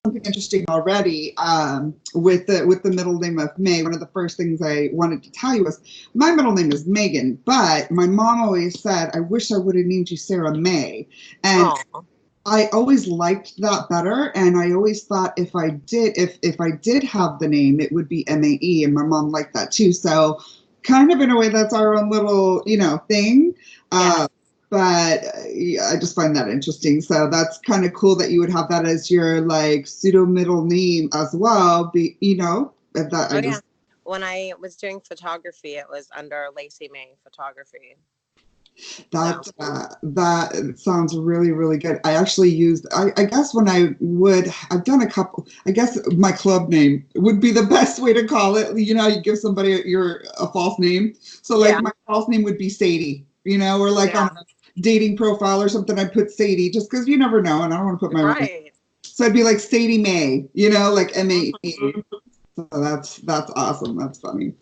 something interesting already with the middle name of May. One of the first things I wanted to tell you was my middle name is Megan, but my mom always said, I wish I would have named you Sarah May. And Aw. I always liked that better, and I always thought if I did have the name, it would be Mae, and my mom liked that too. So, kind of in a way, that's our own little thing. Yeah. But yeah, I just find that interesting. So that's kind of cool that you would have that as your like pseudo middle name as well. That I Oh yeah. just When I was doing photography, it was under Lacey Mae Photography. So that sounds really, really good. I actually used, I guess when I've done a couple, I guess my club name would be the best way to call it. You give somebody a false name. So like yeah, my false name would be Sadie, or like on yeah, a dating profile or something, I'd put Sadie just because you never know. And I don't want to put my real name. right. So I'd be like Sadie Mae, like M-A-E. Mhm. So that's awesome. That's funny.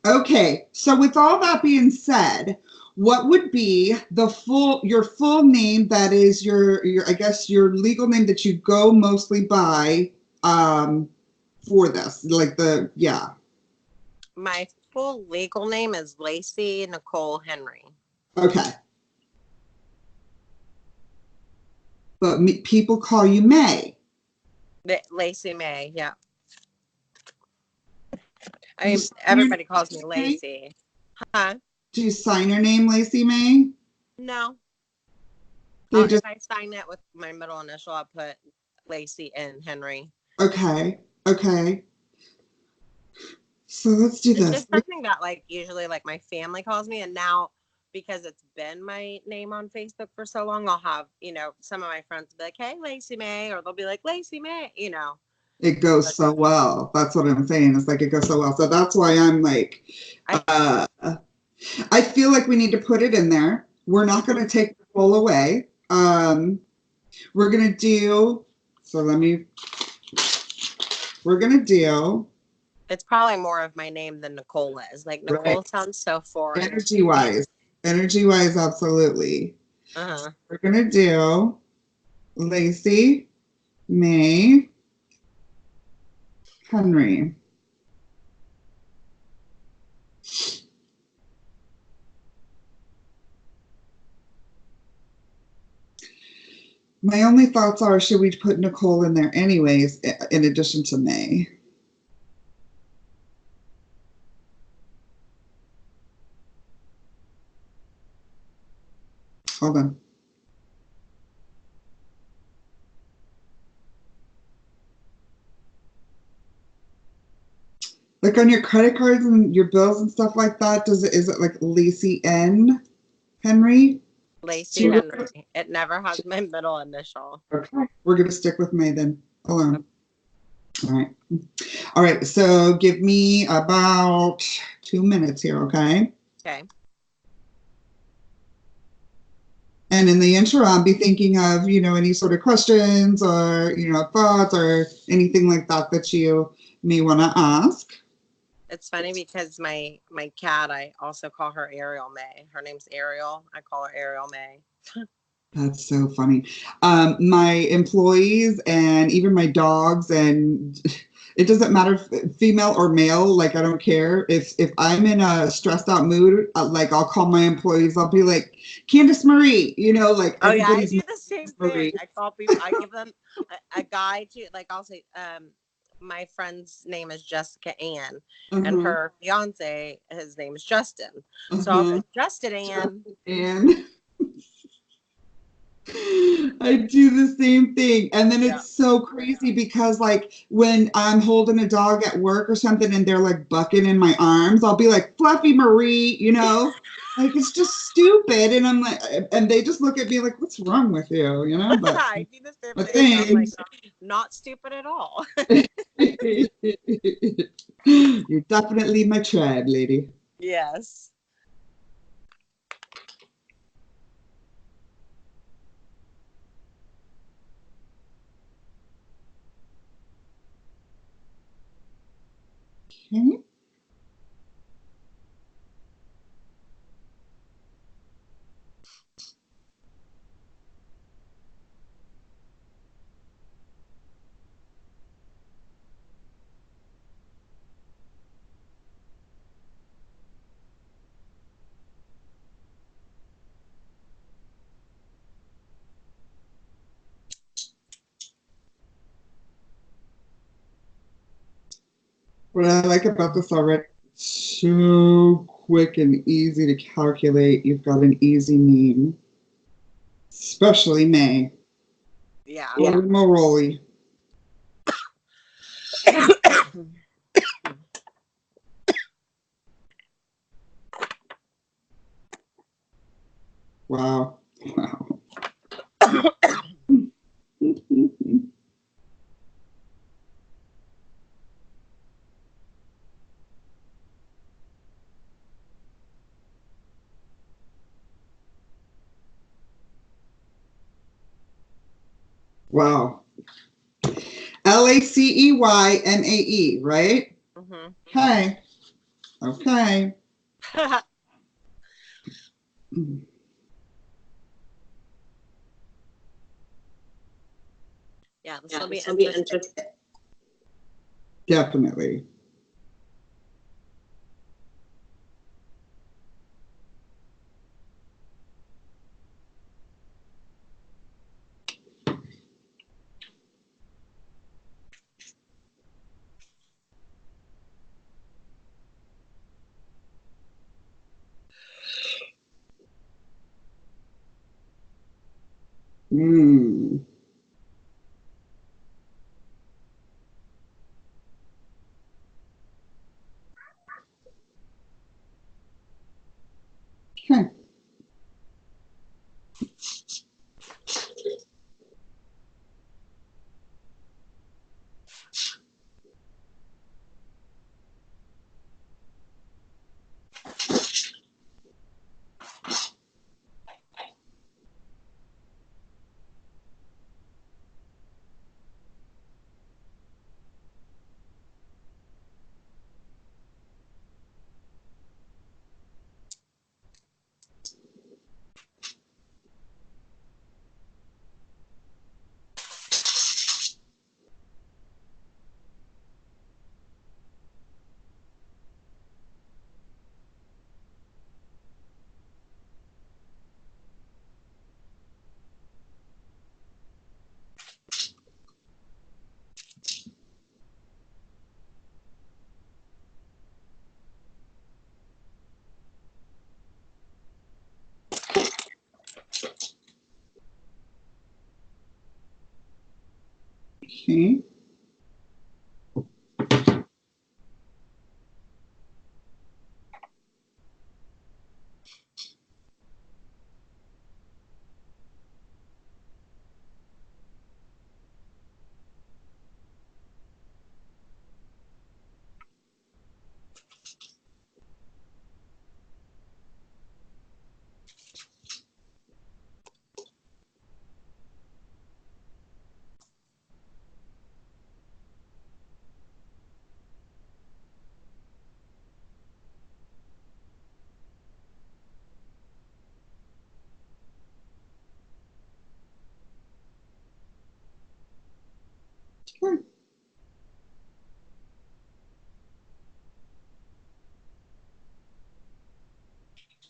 Okay, so with all that being said, what would be your full name that is your I guess your legal name that you go mostly by for this? My full legal name is Lacey Nicole Henry. Okay. But people call you May. Lacey Mae, yeah. Everybody calls me Lacey. Huh? Do you sign your name Lacey May? No. They just If I sign it with my middle initial, I'll put Lacey and Henry. Okay. Okay. So let's do It's this. just something that usually my family calls me, and now because it's been my name on Facebook for so long, I'll have, some of my friends be like, "Hey, Lacey Mae," or they'll be like, "Lacey Mae," It goes so well. That's what I'm saying. It's like it goes so well. So that's why I'm like, I feel like we need to put it in there. We're not going to take the poll away. We're going to do, so let me, we're going to do. It's probably more of my name than Nicole is. Nicole Right. sounds so foreign. Energy wise, absolutely. Uh-huh. We're going to do Lacey Mae Henry. My only thoughts are, should we put Nicole in there anyways, in addition to May? Hold on. Like on your credit cards and your bills and stuff like that, is it like Lacey N. Henry? Lacey Henry. It never has my middle initial. Okay. We're going to stick with May then. Hold on. All right. All right. So give me about 2 minutes here, okay? Okay. And in the interim, be thinking of, any sort of questions or, thoughts or anything like that that you may want to ask. It's funny because my cat, I also call her Ariel May. Her name's Ariel. I call her Ariel May. That's so funny. My employees and even my dogs, and it doesn't matter female or male, like I don't care. If I'm in a stressed out mood, I'll call my employees, I'll be like, Candace Marie, Oh yeah, I everybody's do the same thing. I call people, I give them a guy to, I'll say, my friend's name is Jessica Ann, and her fiance, his name is Justin. So I'll say, Justin Ann. And I do the same thing. And then it's so crazy because when I'm holding a dog at work or something and they're bucking in my arms, I'll be like, Fluffy Marie, it's just stupid. And I'm like, and they just look at me like, what's wrong with you? But I do the same thing. I'm like, not stupid at all. You're definitely my tribe, lady. Yes. Okay. What I like about this already, so quick and easy to calculate. You've got an easy name, especially May. Yeah. Holy moly. Wow. Wow. Wow. Laceymae, right? Mm-hmm. Okay. Okay. Yeah, this will be interesting. Definitely. Mm. Okay. Okay. Okay.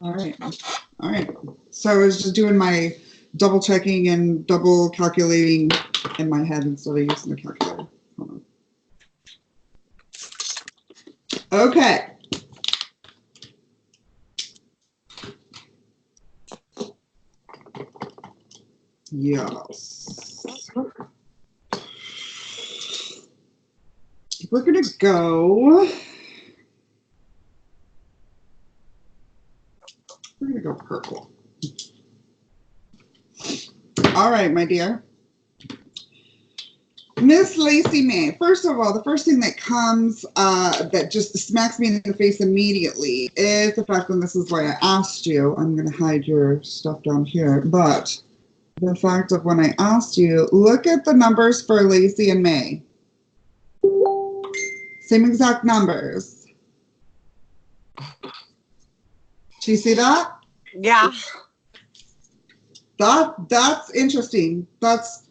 All right. All right. So I was just doing my double checking and double calculating in my head instead of using the calculator. Hold on. Okay. Yes. We're going to go. We're going to go purple. All right, my dear. Miss Lacey Mae, first of all, the first thing that comes that just smacks me in the face immediately is the fact, and this is why I asked you, I'm going to hide your stuff down here, but the fact of when I asked you, look at the numbers for Lacey and May. Same exact numbers. Do you see that? Yeah. That's interesting. That's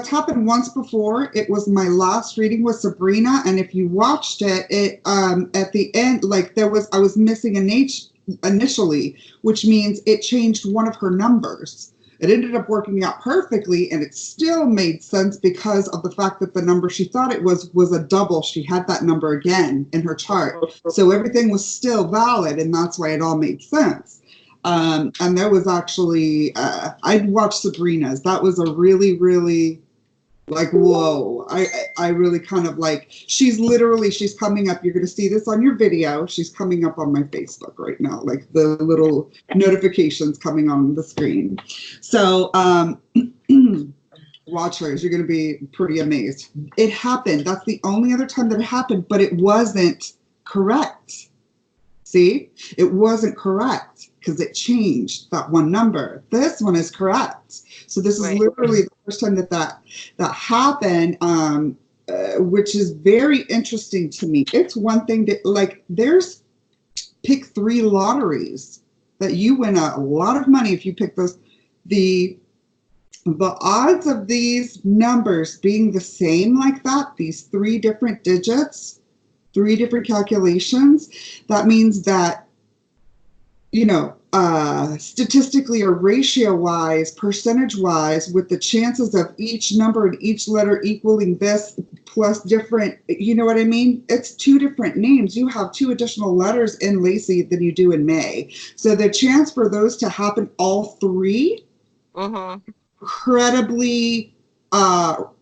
happened once before. It was my last reading with Sabrina, and if you watched it, at the end, like I was missing an H initially, which means it changed one of her numbers. It ended up working out perfectly, and it still made sense because of the fact that the number she thought it was a double. She had that number again in her chart. So everything was still valid, and that's why it all made sense. And there was actually, I'd watched Sabrina's. That was a really, really, like, whoa. I really kind of like, she's coming up. You're going to see this on your video. She's coming up on my Facebook right now, like the little notifications coming on the screen. So watch hers. You're going to be pretty amazed. It happened. That's the only other time that it happened, but it wasn't correct. See, it wasn't correct because it changed that one number. This one is correct. So this is literally the first time that happened, which is very interesting to me. It's one thing that, like, there's pick 3 lotteries that you win a lot of money if you pick those. The odds of these numbers being the same like that, these 3 different digits, 3 different calculations, that means that, you know, statistically or ratio-wise, percentage-wise, with the chances of each number and each letter equaling this plus different, you know what I mean? It's 2 different names. You have 2 additional letters in Lacey than you do in May. So the chance for those to happen, all 3, incredibly not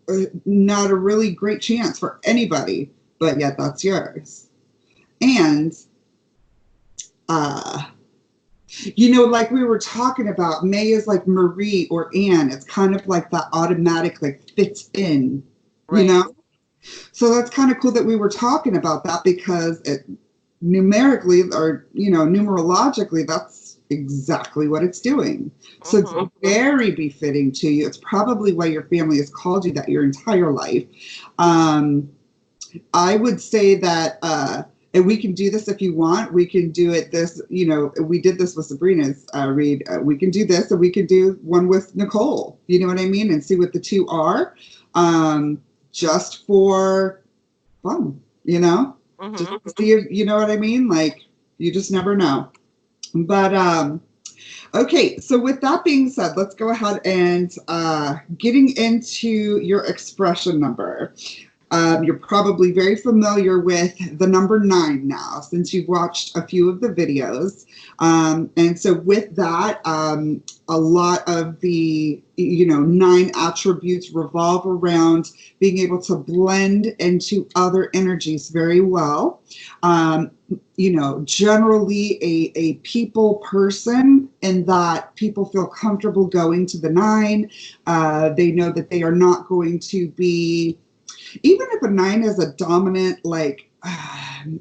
a really great chance for anybody, but yet that's yours. And you know, like we were talking about, May is like Marie or Anne. It's kind of like that automatic, like, fits in, you know? So that's kind of cool that we were talking about that, because it numerically, or, you know, numerologically, that's exactly what it's doing. So it's very befitting to you. It's probably why your family has called you that your entire life. I would say that, and we can do this if you want. We can do it this, you know, we did this with Sabrina's read. We can do this, and we can do one with Nicole, you know what I mean? And see what the 2 are, just for fun, you know? Just to see if, you know what I mean? Like, you just never know. But, okay, so with that being said, let's go ahead and getting into your expression number. You're probably very familiar with the number 9 now, since you've watched a few of the videos. And so with that, a lot of the, you know, 9 attributes revolve around being able to blend into other energies very well. You know, generally a people person, in that people feel comfortable going to the 9. They know that they are not going to be, even if a 9 is a dominant, like,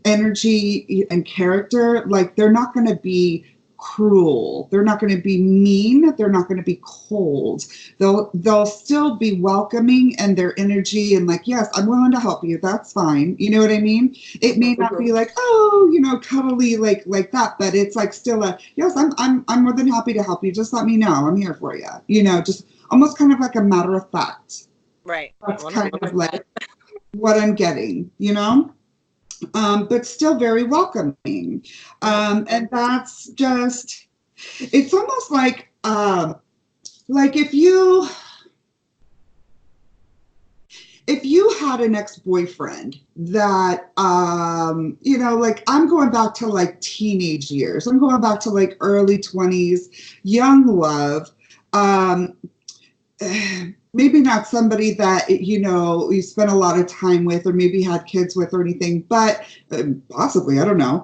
energy and character, like, they're not going to be cruel. They're not going to be mean. They're not going to be cold. They'll still be welcoming in their energy, and like, yes, I'm willing to help you. That's fine. You know what I mean? It may not be like, oh, you know, cuddly like that, but it's like still a, yes, I'm more than happy to help you. Just let me know. I'm here for you. You know, just almost kind of like a matter of fact. Right. That's kind of like what I'm getting, you know? But still very welcoming. And that's just, it's almost like if you had an ex-boyfriend that, you know, like, I'm going back to like teenage years. I'm going back to like early 20s, young love. Maybe not somebody that, you know, you spent a lot of time with, or maybe had kids with or anything, but possibly, I don't know.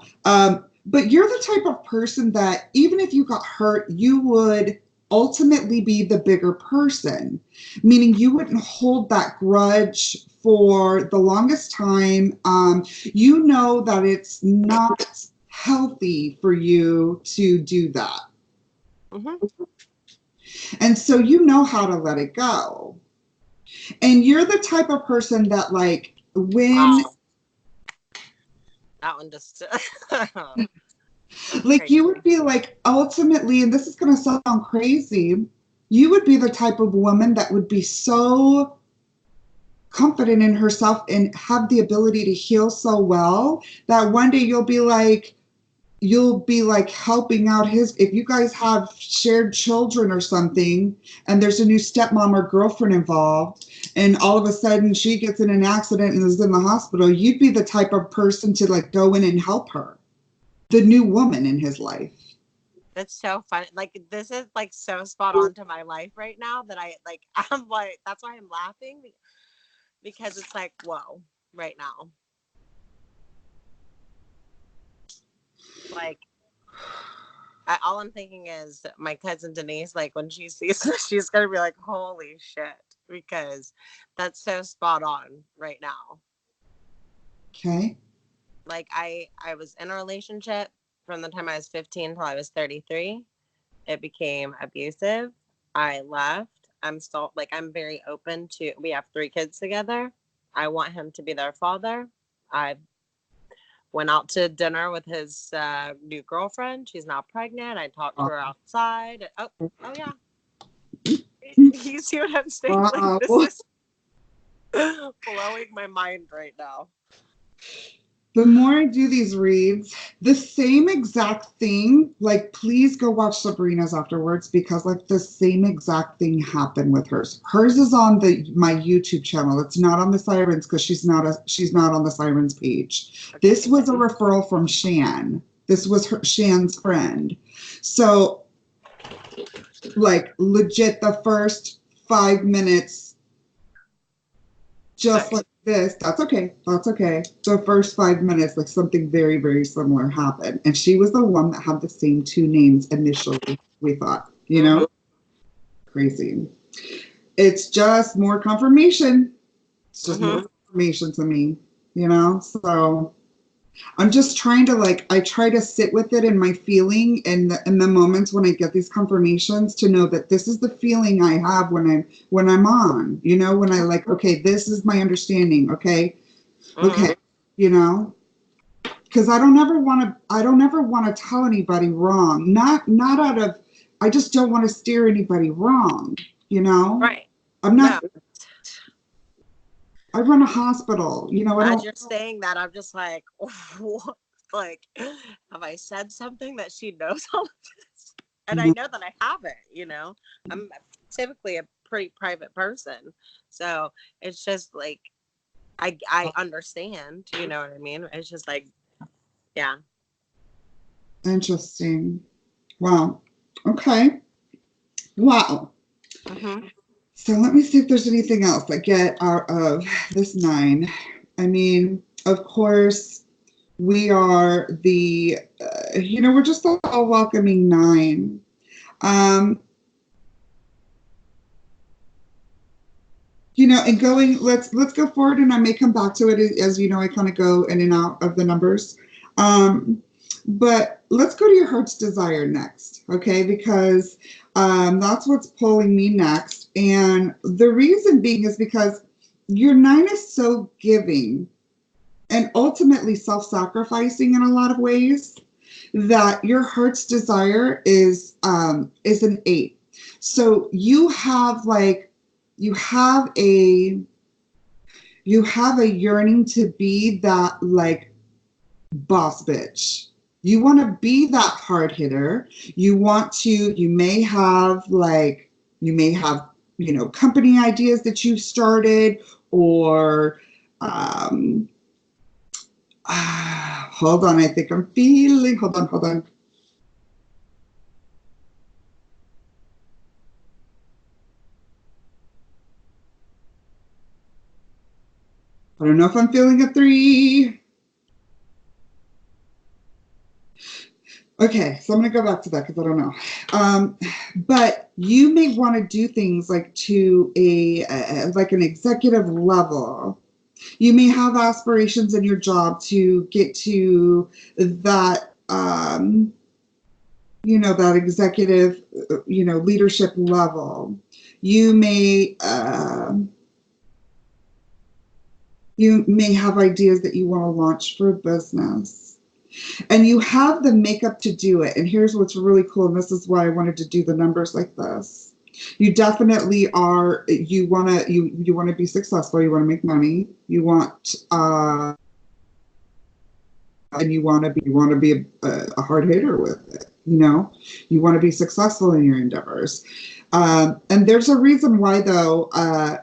But you're the type of person that even if you got hurt, you would ultimately be the bigger person, meaning you wouldn't hold that grudge for the longest time. You know that it's not healthy for you to do that. And so you know how to let it go. And you're the type of person that, like, when... That one just... like, you would be like, ultimately, and this is going to sound crazy, you would be the type of woman that would be so confident in herself and have the ability to heal so well that one day you'll be like, you'll be like helping out if you guys have shared children or something, and there's a new stepmom or girlfriend involved, and all of a sudden she gets in an accident and is in the hospital, you'd be the type of person to like go in and help her, the new woman in his life. That's so funny. Like, this is like so spot on to my life right now that I'm like, that's why I'm laughing, because it's like, whoa, right now. Like, all I'm thinking is my cousin Denise, like when she sees this, she's going to be like, holy shit, because that's so spot on right now. Okay. Like, I was in a relationship from the time I was 15 until I was 33. It became abusive. I left. I'm still, like, I'm very open to, we have 3 kids together. I want him to be their father. I went out to dinner with his new girlfriend. She's now pregnant. I talked to her outside. Oh yeah. You see what I'm saying? Wow. Like, this is blowing my mind right now. The more I do these reads, the same exact thing, like, please go watch Sabrina's afterwards, because like the same exact thing happened with hers. Hers is on my YouTube channel. It's not on the Sirens, because she's not on the Sirens page. Okay. This was a referral from Shan. This was Shan's friend. So like legit the first 5 minutes, just like this, that's okay. The first 5 minutes, like something very, very similar happened. And she was the one that had the same 2 names initially, we thought, you know? Crazy. It's just more confirmation. It's just more confirmation to me, you know? So I'm just trying to I try to sit with it in my feeling and in the moments when I get these confirmations, to know that this is the feeling I have when I'm on, you know, when I okay, this is my understanding. Okay. Okay. You know, because I don't ever want to tell anybody wrong. Not out of, I just don't want to steer anybody wrong, you know? Right. I'm not, no. I run a hospital, you know. As you're saying that, I'm just like, what? Like, have I said something that she knows all of this? And I know that I haven't, you know. I'm typically a pretty private person. So it's just like, I understand, you know what I mean? It's just like, yeah. Interesting. Wow. Okay. Wow. So let me see if there's anything else I get out of this 9. I mean, of course, we are the, you know, we're just all welcoming 9. You know, and going, let's go forward, and I may come back to it as you know, I kind of go in and out of the numbers. But let's go to your heart's desire next, okay? Because that's what's pulling me next. And the reason being is because your 9 is so giving and ultimately self-sacrificing in a lot of ways, that your heart's desire is an 8. So you have a yearning to be that boss bitch. You want to be that hard hitter. You may have you know, company ideas that you've started, or hold on, I think I'm feeling, hold on. I don't know if I'm feeling a 3. Okay, so I'm going to go back to that because I don't know. But you may want to do things to an executive level. You may have aspirations in your job to get to that, you know, that executive, you know, leadership level. You may have ideas that you want to launch for a business. And you have the makeup to do it. And here's what's really cool, and this is why I wanted to do the numbers like this. You definitely are, you want to be successful, you want to make money, you want and you want to be a hard hitter with it. You know, you want to be successful in your endeavors. And there's a reason why, though. I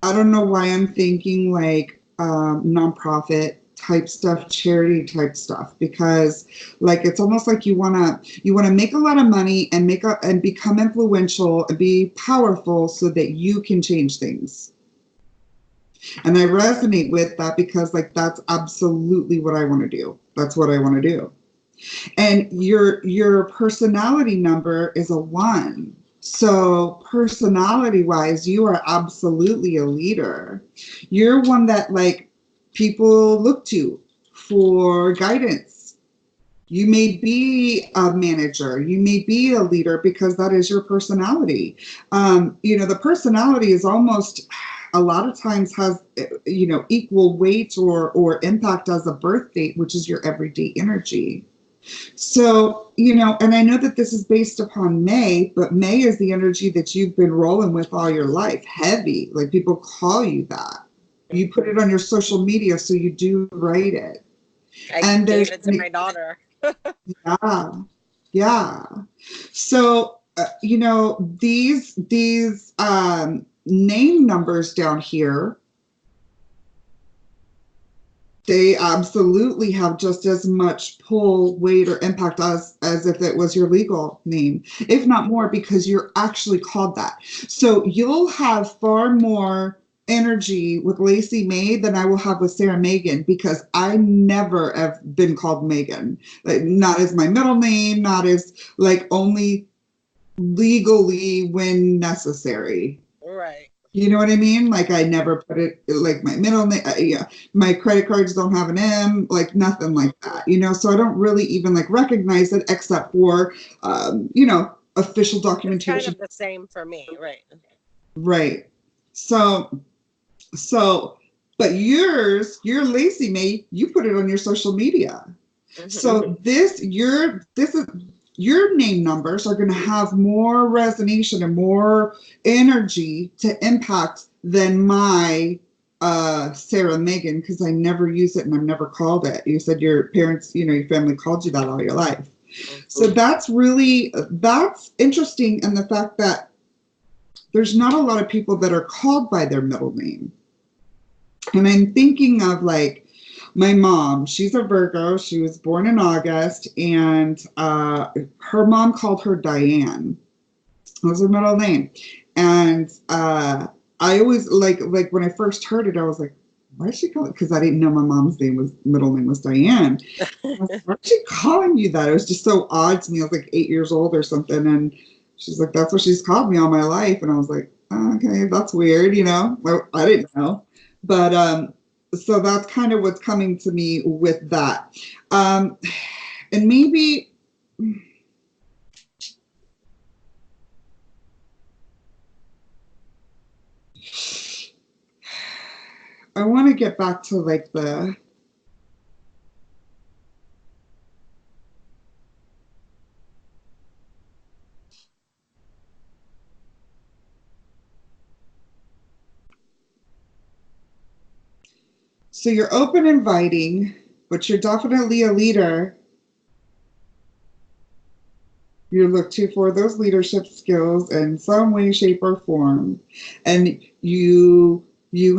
don't know why I'm thinking like nonprofit type stuff, charity type stuff, because like it's almost like you wanna make a lot of money and and become influential and be powerful so that you can change things. And I resonate with that because like that's absolutely what I want to do. That's what I want to do. And your personality number is a 1. So personality wise, you are absolutely a leader. You're one that like people look to for guidance. You may be a manager, you may be a leader because that is your personality. You know, the personality is almost a lot of times has, you know, equal weight or impact as a birth date, which is your everyday energy. So, you know, and I know that this is based upon May, but May is the energy that you've been rolling with all your life, heavy. Like people call you that. You put it on your social media, so you do write it. I gave it to my daughter. Yeah, yeah. So, you know, these name numbers down here, they absolutely have just as much pull, weight, or impact as if it was your legal name, if not more, because you're actually called that. So you'll have far more energy with Lacey Mae than I will have with Sarah Megan, because I never have been called Megan. Like, not as my middle name, not as like only legally when necessary. Right. You know what I mean? Like I never put it like my middle name. Yeah, my credit cards don't have an M, like nothing like that. You know, so I don't really even like recognize it except for, you know, official documentation. It's kind of the same for me, right? Right. So, but your Lacey Mae, you put it on your social media. Mm-hmm. So this is your name numbers are going to have more resonance and more energy to impact than my Sarah Megan, because I never use it and I've never called it. You said your parents, you know, your family called you that all your life. Mm-hmm. So that's interesting, in the fact that there's not a lot of people that are called by their middle name. And I'm thinking of like my mom. She's a Virgo. She was born in August, and her mom called her Diane. That was her middle name. And I always like when I first heard it, I was like, why is she calling? Because I didn't know my mom's middle name was Diane. Why is she calling you that? It was just so odd to me. I was like 8 years old or something, and she's like, that's what she's called me all my life. And I was like, oh, okay, that's weird, you know. I didn't know, but so that's kind of what's coming to me with that. And maybe I want to get back to like so you're open, inviting, but you're definitely a leader. You look to for those leadership skills in some way, shape, or form. And you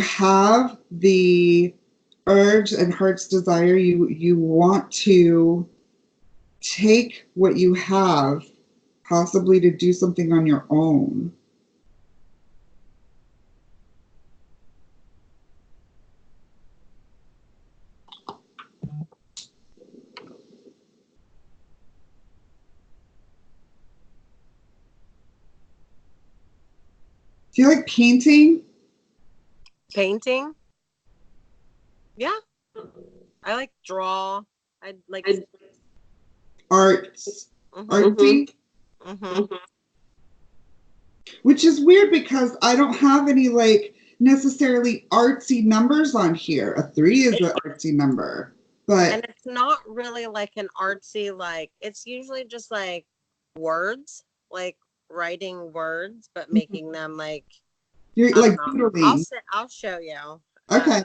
have the urge and heart's desire. You want to take what you have, possibly to do something on your own. Do you like painting? Painting? Yeah. I like draw. I like arts. Mm-hmm. Artsy. Mm-hmm. Which is weird because I don't have any like necessarily artsy numbers on here. A 3 is an artsy number. But and it's not really like an artsy, like it's usually just like words, like writing words, but making them like you're like doodling. I'll show you. Okay.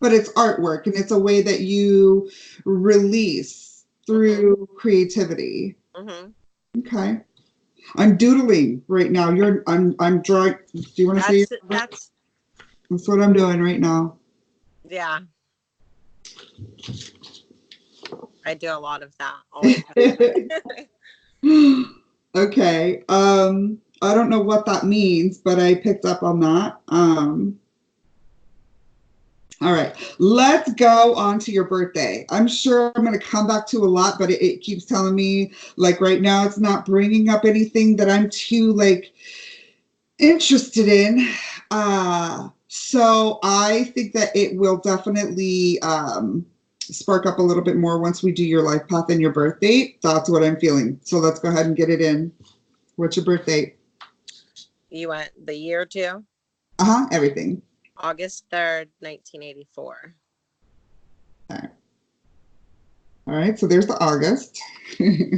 But it's artwork, and it's a way that you release through creativity. Okay. I'm doodling right now. I'm drawing. Do you want to see? That's what I'm doing right now. Yeah. I do a lot of that. Okay. I don't know what that means, but I picked up on that. All right, let's go on to your birthday. I'm sure I'm going to come back to a lot, but it keeps telling me, like right now, it's not bringing up anything that I'm too like interested in. So I think that it will definitely spark up a little bit more once we do your life path and your birth date. That's what I'm feeling. So let's go ahead and get it in. What's your birth date? You want the year too? Everything. August 3rd, 1984. Okay. All right, so there's the August. I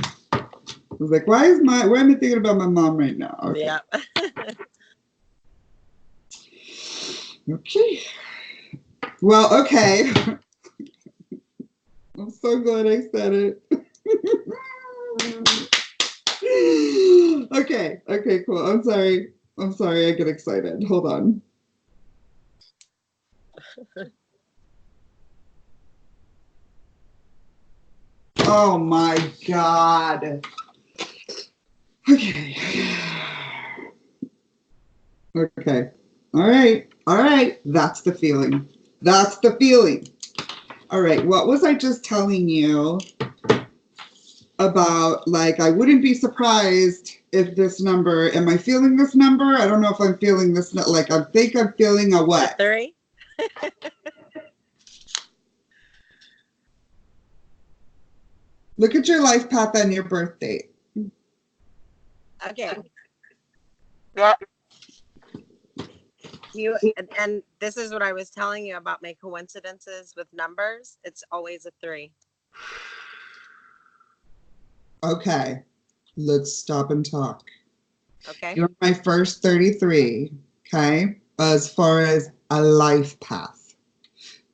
was like, why am I thinking about my mom right now? Okay. Yeah. Okay. Well, okay. I'm so glad I said it. Okay, cool. I'm sorry, I get excited. Hold on. Oh my God. Okay. Okay. All right. That's the feeling. All right. What was I just telling you about? Like, I wouldn't be surprised if this number, am I feeling this number? I don't know if I'm feeling this, like, I think I'm feeling a what? 3. Look at your life path and your birth date. Okay. Yeah. And this is what I was telling you about my coincidences with numbers. It's always a 3. Okay. Let's stop and talk. Okay. You're my first 33. Okay. As far as a life path.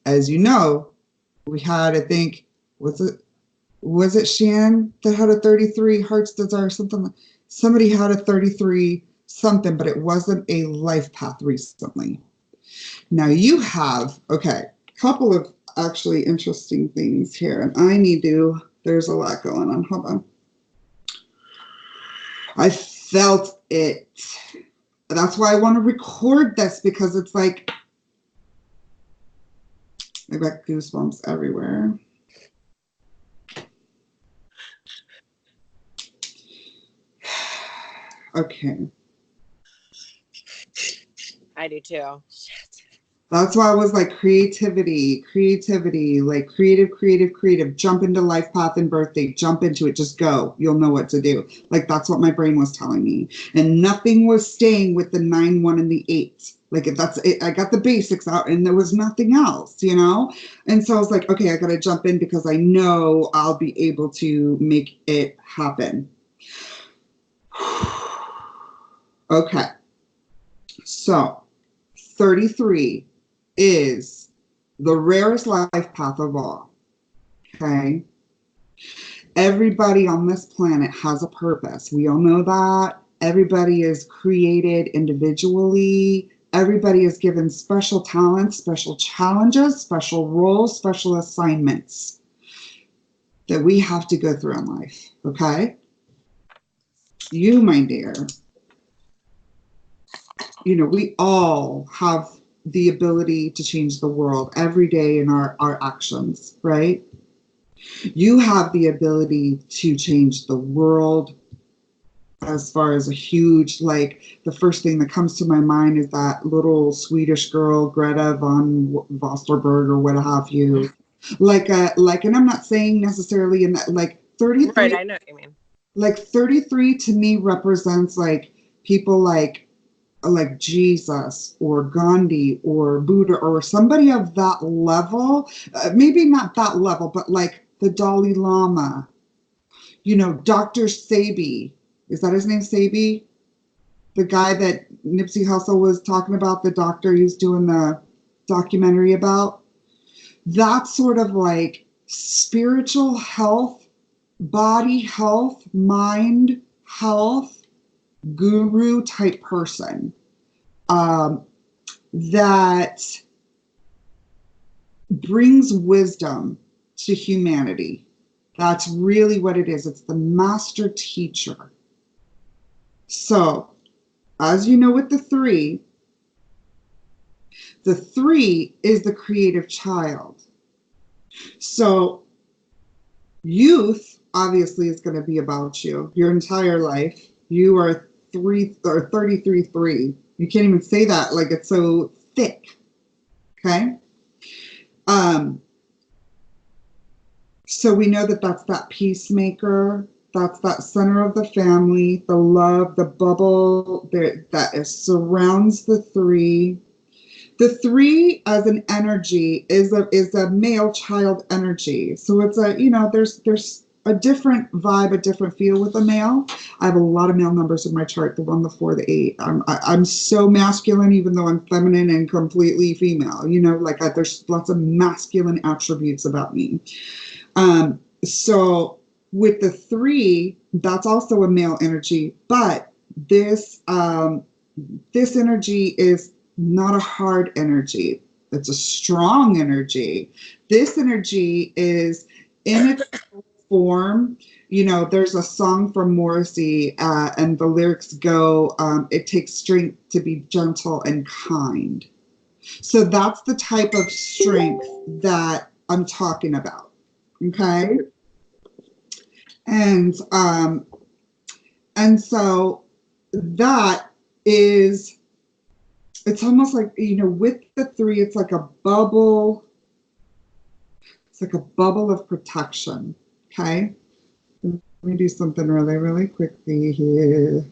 As you know, we had, I think, was it Shan that had a 33 Heart's Desire, something? Somebody had a 33 something, but it wasn't a life path recently. Now you have, okay, a couple of actually interesting things here, and there's a lot going on. Hold on. I felt it. That's why I want to record this, because it's like, I got goosebumps everywhere. Okay. I do too. Shit. That's why I was like creativity, like creative. Jump into life path and birthday. Jump into it. Just go. You'll know what to do. Like, that's what my brain was telling me. And nothing was staying with the 9, 1, and the 8. Like, if that's it, I got the basics out and there was nothing else, you know? And so I was like, okay, I got to jump in because I know I'll be able to make it happen. Okay. So 33 is the rarest life path of all. Okay. Everybody on this planet has a purpose. We all know that. Everybody is created individually. Everybody is given special talents, special challenges, special roles, special assignments that we have to go through in life. Okay. You, my dear, you know, we all have the ability to change the world every day in our actions, right? You have the ability to change the world as far as a huge, like, the first thing that comes to my mind is that little Swedish girl, Greta von Vosterberg or what have you. Like, and I'm not saying necessarily in that, like, 33. Right, I know what you mean. Like, 33 to me represents, like, people like Jesus or Gandhi or Buddha or somebody of that level, maybe not that level, but like the Dalai Lama, you know, Dr. Sebi. Is that his name, Sebi? The guy that Nipsey Hussle was talking about, the doctor he's doing the documentary about. That's sort of like spiritual health, body health, mind health, guru type person, that brings wisdom to humanity. That's really what it is. It's the master teacher. So, as you know, with the three is the creative child. So, youth obviously is going to be about you your entire life. You are 33-3. You can't even say that, like it's so thick. Okay. So we know that that's that peacemaker. That's that center of the family, the love, the bubble that surrounds the three. The three as an energy is a male child energy. So it's there's a different vibe, a different feel with a male. I have a lot of male numbers in my chart, the 1, the 4, the 8. I'm so masculine, even though I'm feminine and completely female. There's lots of masculine attributes about me. So with the 3, that's also a male energy, but this energy is not a hard energy. It's a strong energy. This energy is in its form. There's a song from Morrissey, and the lyrics go, it takes strength to be gentle and kind. So that's the type of strength that I'm talking about. Okay. And so that is, it's almost like, with the 3, it's like a bubble. It's like a bubble of protection. Okay. Let me do something really, really quickly here.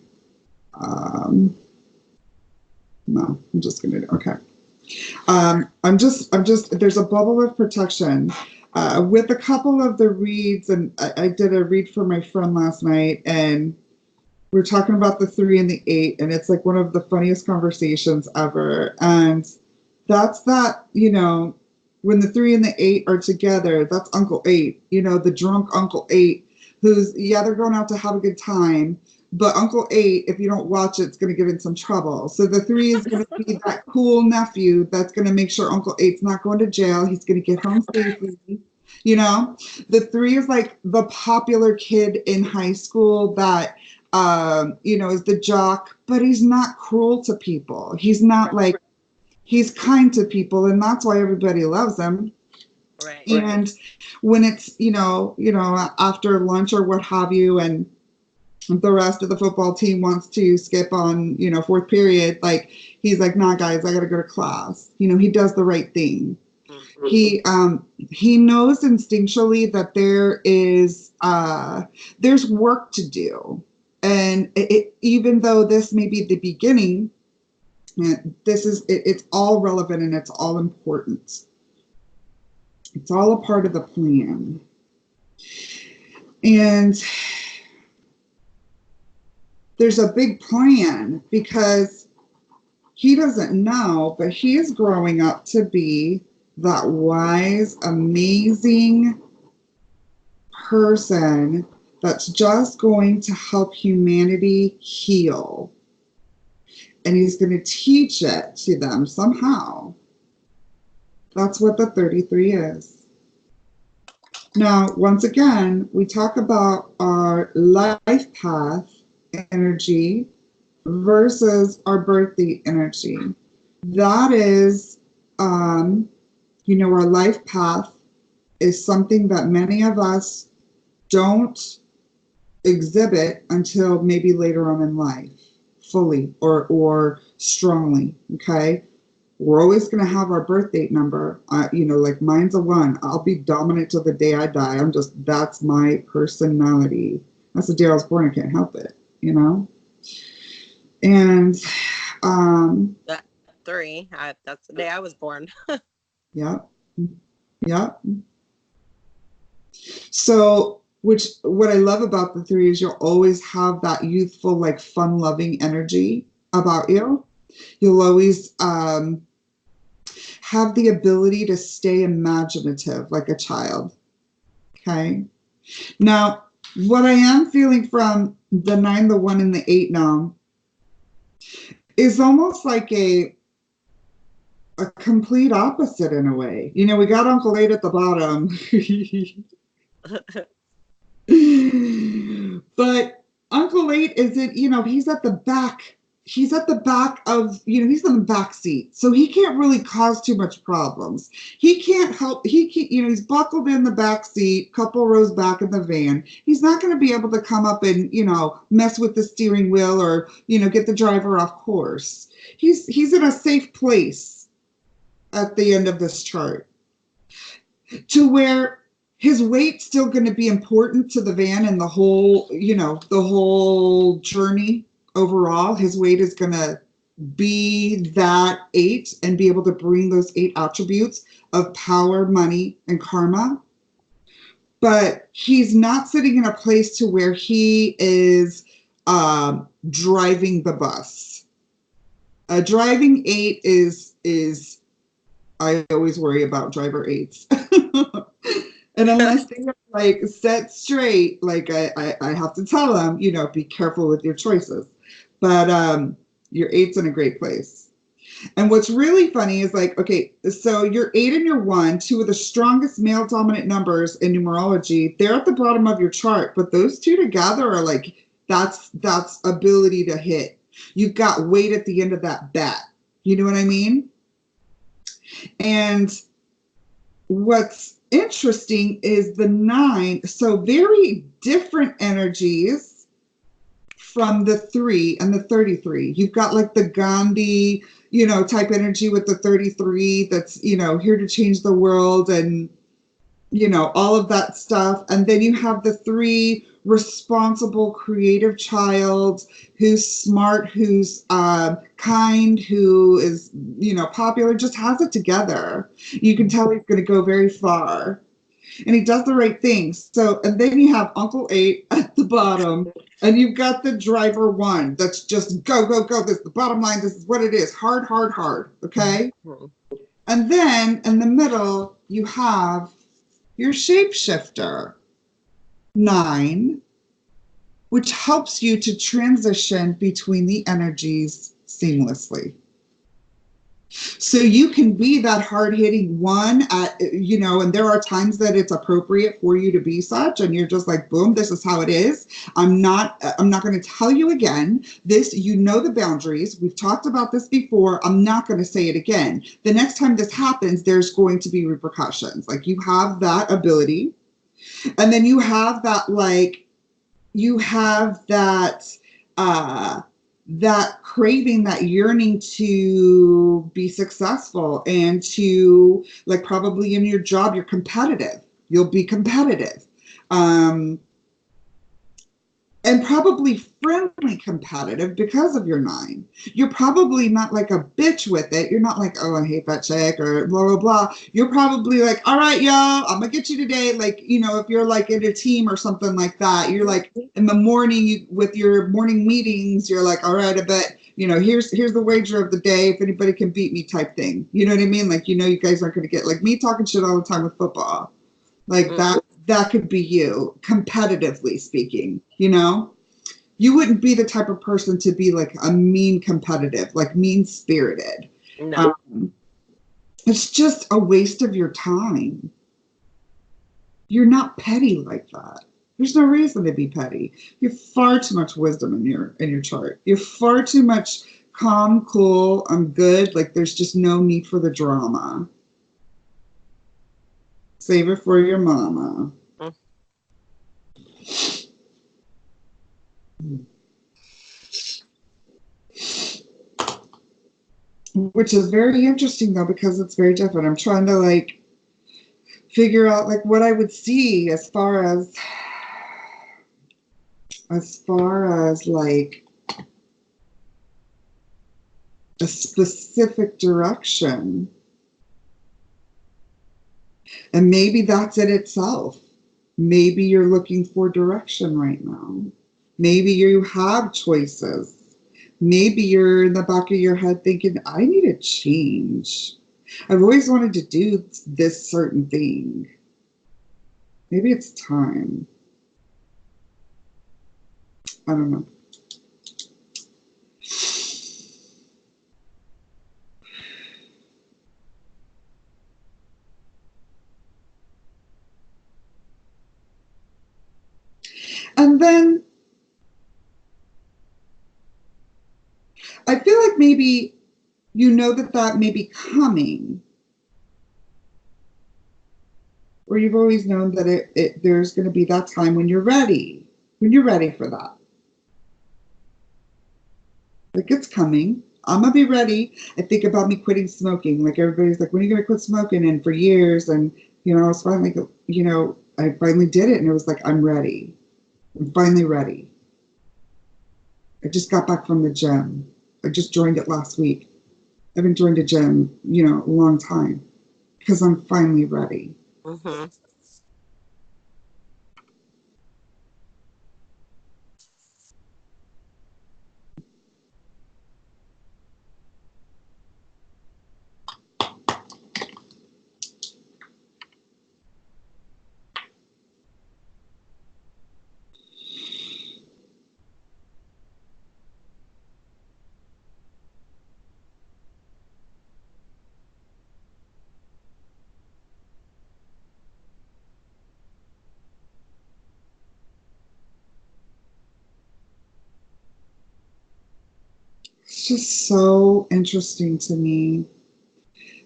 No, I'm just going to do, okay. I'm just, there's a bubble of protection. With a couple of the reads, and I did a read for my friend last night, and we're talking about the 3 and the 8, and it's like one of the funniest conversations ever. And that's that, when the 3 and the 8 are together, that's Uncle 8, the drunk Uncle 8, who's, they're going out to have a good time. But Uncle 8, if you don't watch it, it's going to get in some trouble. So the 3 is going to be that cool nephew that's going to make sure Uncle 8's not going to jail. He's going to get home safely. The 3 is like the popular kid in high school that, is the jock, but he's not cruel to people. He's not like, he's kind to people, and that's why everybody loves him. Right. And when it's, after lunch or what have you, and the rest of the football team wants to skip on, 4th period, like, he's like, nah, guys, I got to go to class. He does the right thing. Mm-hmm. He knows instinctually that there's work to do. And even though this may be the beginning, it's all relevant and it's all important. It's all a part of the plan. And there's a big plan because he doesn't know, but he is growing up to be that wise, amazing person that's just going to help humanity heal. And he's going to teach it to them somehow. That's what the 33 is. Now, once again, we talk about our life path energy versus our birthday energy. That is, our life path is something that many of us don't exhibit until maybe later on in life, fully or strongly. Okay. We're always going to have our birth date number. Like mine's a 1. I'll be dominant till the day I die. That's my personality. That's the day I was born. I can't help it, And that 3, that's the day I was born. Yeah. So, what I love about the 3 is you'll always have that youthful, like fun-loving energy about you. You'll always have the ability to stay imaginative like a child. Okay. Now, what I am feeling from the 9, the 1, and the 8 now is almost like a complete opposite in a way. You know, we got Uncle 8 at the bottom. But Uncle 8 isn't, you know, he's at the back. He's at the back of, you know, he's in the back seat. So he can't really cause too much problems. He can't help, you know, he's buckled in the back seat, couple rows back in the van. He's not going to be able to come up and, you know, mess with the steering wheel or, you know, get the driver off course. He's in a safe place at the end of this chart, to where his weight's still going to be important to the van and the whole, you know, the whole journey overall. His weight is going to be that 8 and be able to bring those 8 attributes of power, money, and karma. But he's not sitting in a place to where he is driving the bus. A driving 8 is I always worry about driver 8s. And unless they are like set straight, like I have to tell them, you know, be careful with your choices. But your 8's in a great place. And what's really funny is like, okay, so your 8 and your 1, 2 of the strongest male dominant numbers in numerology, they're at the bottom of your chart, but those 2 together are like, that's ability to hit. You've got weight at the end of that bat. You know what I mean? And what's interesting is the 9, so very different energies from the 3 and the 33. You've got like the Gandhi, you know, type energy with the 33 that's, you know, here to change the world and, you know, all of that stuff. And then you have the 3 responsible, creative child who's smart, who's kind, who is, you know, popular, just has it together. You can tell he's going to go very far. And he does the right things. So, and then you have Uncle 8 at the bottom, and you've got the driver 1 that's just go, go, go. This is the bottom line. This is what it is. Hard, hard, hard. Okay. And then in the middle, you have your shapeshifter 9, which helps you to transition between the energies seamlessly. So you can be that hard-hitting 1 at, you know, and there are times that it's appropriate for you to be such, and you're just like, boom, this is how it is. I'm not going to tell you again. This, you know, the boundaries. We've talked about this before. I'm not going to say it again. The next time this happens, there's going to be repercussions. Like, you have that ability. And then you have that, like, you have that, that craving, that yearning to be successful and to, like, probably in your job, you're competitive. You'll be competitive. And probably friendly competitive because of your 9. You're probably not like a bitch with it. You're not like, oh, I hate that chick or blah, blah, blah. You're probably like, all right, yo, I'm going to get you today. Like, you know, if you're like in a team or something like that, you're like in the morning with your morning meetings, you're like, all right, I bet, you know, here's the wager of the day. If anybody can beat me type thing. You know what I mean? Like, you know, you guys aren't going to get like me talking shit all the time with football. Like that could be you, competitively speaking, you know? You wouldn't be the type of person to be like a mean competitive, like mean-spirited. No. It's just a waste of your time. You're not petty like that. There's no reason to be petty. You have far too much wisdom in your chart. You're far too much calm, cool, I'm good. Like, there's just no need for the drama. Save it for your mama. Which is very interesting though, because it's very different. I'm trying to like figure out like what I would see as far as like a specific direction. And maybe that's it itself. Maybe you're looking for direction right now. Maybe you have choices. Maybe you're in the back of your head thinking, I need a change. I've always wanted to do this certain thing. Maybe it's time. I don't know. And then I feel like maybe you know that may be coming, or you've always known that there's going to be that time when you're ready for that. Like, it's coming. I'm gonna be ready. I think about me quitting smoking. Like, everybody's like, when are you gonna quit smoking? And for years, and I was finally, I finally did it, and it was like, I'm ready. I'm finally ready. I just got back from the gym. I just joined it last week. I haven't joined a gym, a long time, because I'm finally ready. Mm-hmm. It's just so interesting to me.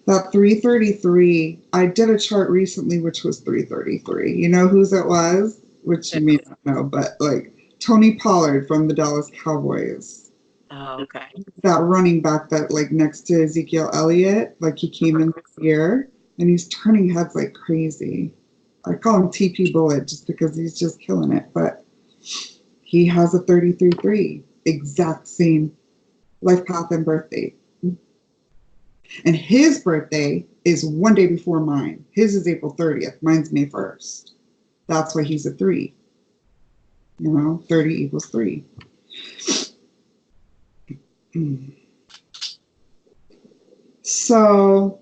That 333, I did a chart recently, which was 333. You know whose it was? Which you may not know, but like Tony Pollard from the Dallas Cowboys. Oh, okay. That running back that like next to Ezekiel Elliott, like he came in this year and he's turning heads like crazy. I call him TP Bullet just because he's just killing it. But he has a 33-3, exact same life path and birthday. And his birthday is one day before mine. His is April 30th. Mine's May 1st. That's why he's a 3. 30 equals 3. So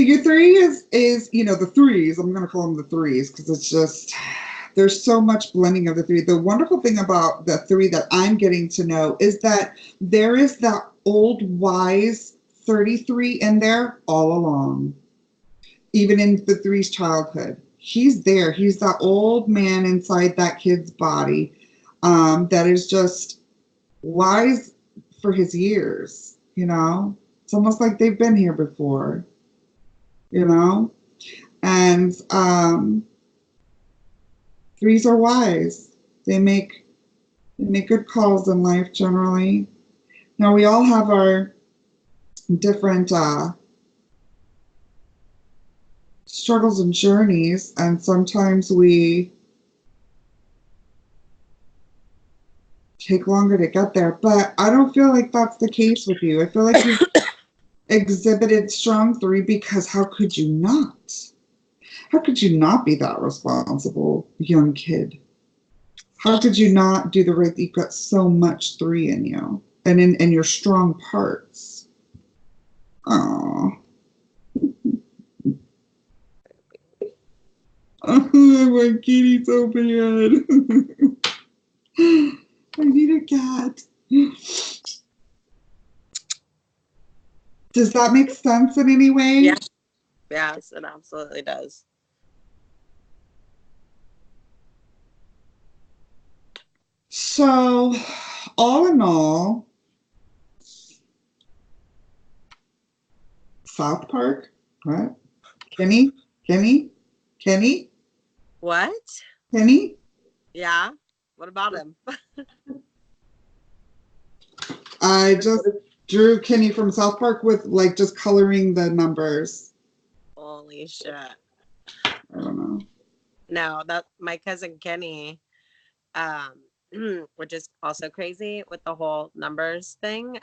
your 3 is the threes. I'm going to call them the threes because it's just, there's so much blending of the 3. The wonderful thing about the 3 that I'm getting to know is that there is that old wise 33 in there all along. Even in the 3's childhood, he's there. He's that old man inside that kid's body that is just wise for his years. It's almost like they've been here before. And 3's are wise. They make good calls in life generally. Now we all have our different struggles and journeys, and sometimes we take longer to get there, but I don't feel like that's the case with you. I feel like you've exhibited strong 3 because how could you not? How could you not be that responsible young kid? How could you not do the right thing? You've got so much 3 in you and in your strong parts. Oh. My kitty so bad. I need a cat. Does that make sense in any way? Yeah. Yes, it absolutely does. So, all in all, South Park, what? Kenny? What? Kenny? Yeah. What about him? I just drew Kenny from South Park with like just coloring the numbers. Holy shit. I don't know. No, that my cousin Kenny, which is also crazy with the whole numbers thing.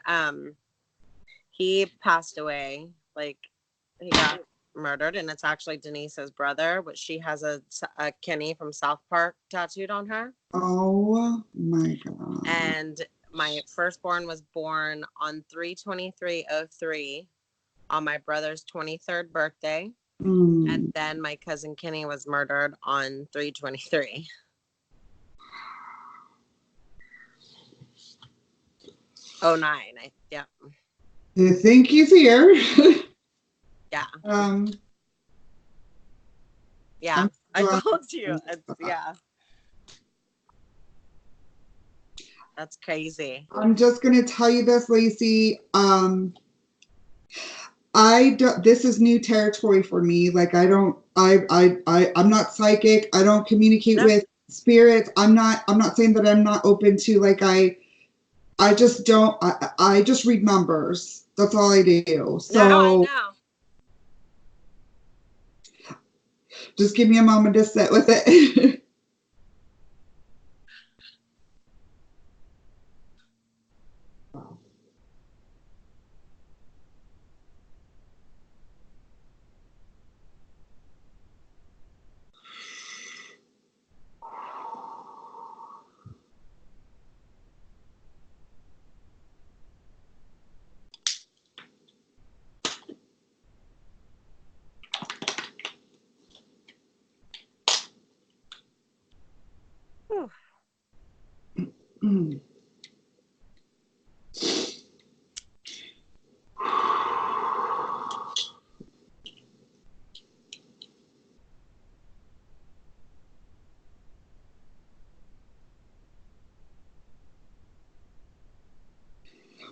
He passed away. Like he got murdered, and it's actually Denise's brother, but she has a Kenny from South Park tattooed on her. Oh my God. And my firstborn was born on 3/23/03 on my brother's 23rd birthday. And then my cousin Kenny was murdered on 3/23. Oh, 09. Yeah. I think he's here. Yeah. Yeah. I told you. Yeah. That's crazy. I'm just going to tell you this, Lacey. This is new territory for me. Like, I'm not psychic. I don't communicate with spirits. I'm not saying that I'm not open to, like, I just don't, I just read numbers. That's all I do. So no, I know. Just give me a moment to sit with it.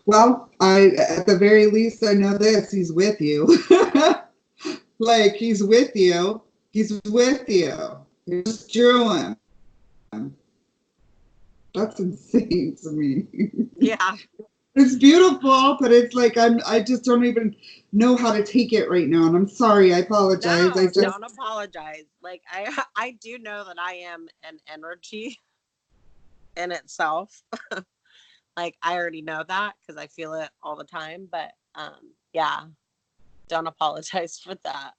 Well, at the very least, I know this. He's with you. Like, he's with you. He's with you. You just drew him. That's insane to me. Yeah. It's beautiful, but it's like I just don't even know how to take it right now. And I'm sorry. I apologize. No, don't apologize. Like, I do know that I am an energy in itself. Like, I already know that because I feel it all the time. But yeah, don't apologize for that.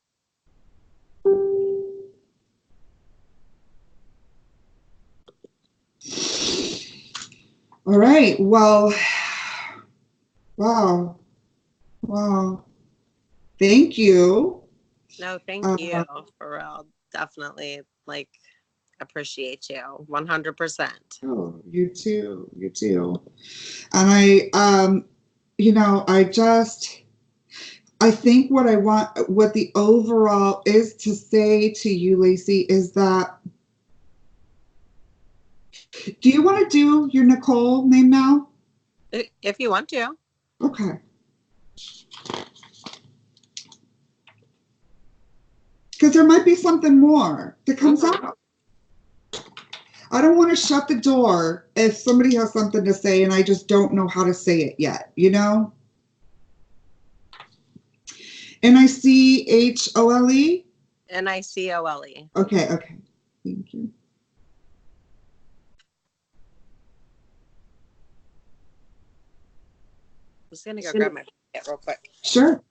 All right. Well, wow. Thank you. No, thank you for real. Definitely, like, appreciate you 100%. Oh, you too. And I I think what the overall is to say to you, Lacey, is that, do you want to do your Nicole name now? If you want to. Okay. Because there might be something more that comes out. I don't want to shut the door if somebody has something to say and I just don't know how to say it yet, you know? Nichole? Nicole. Okay. Thank you. I'm just gonna go grab my packet real quick. Sure.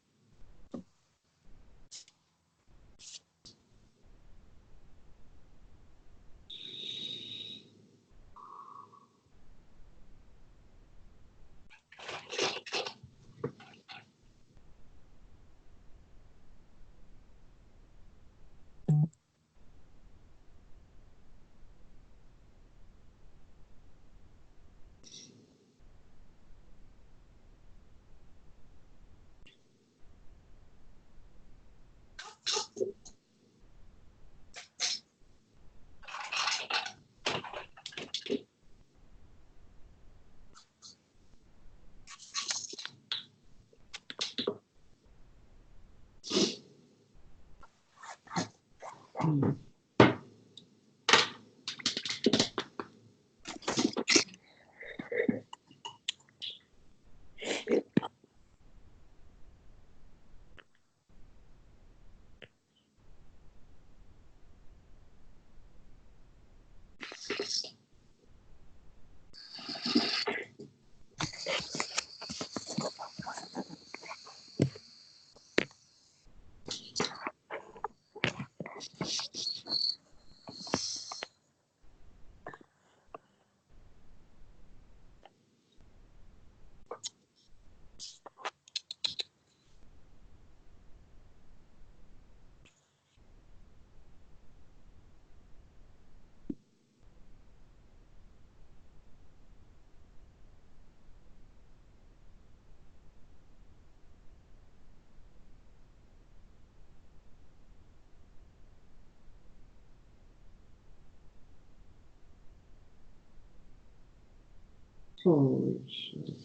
Holy shit.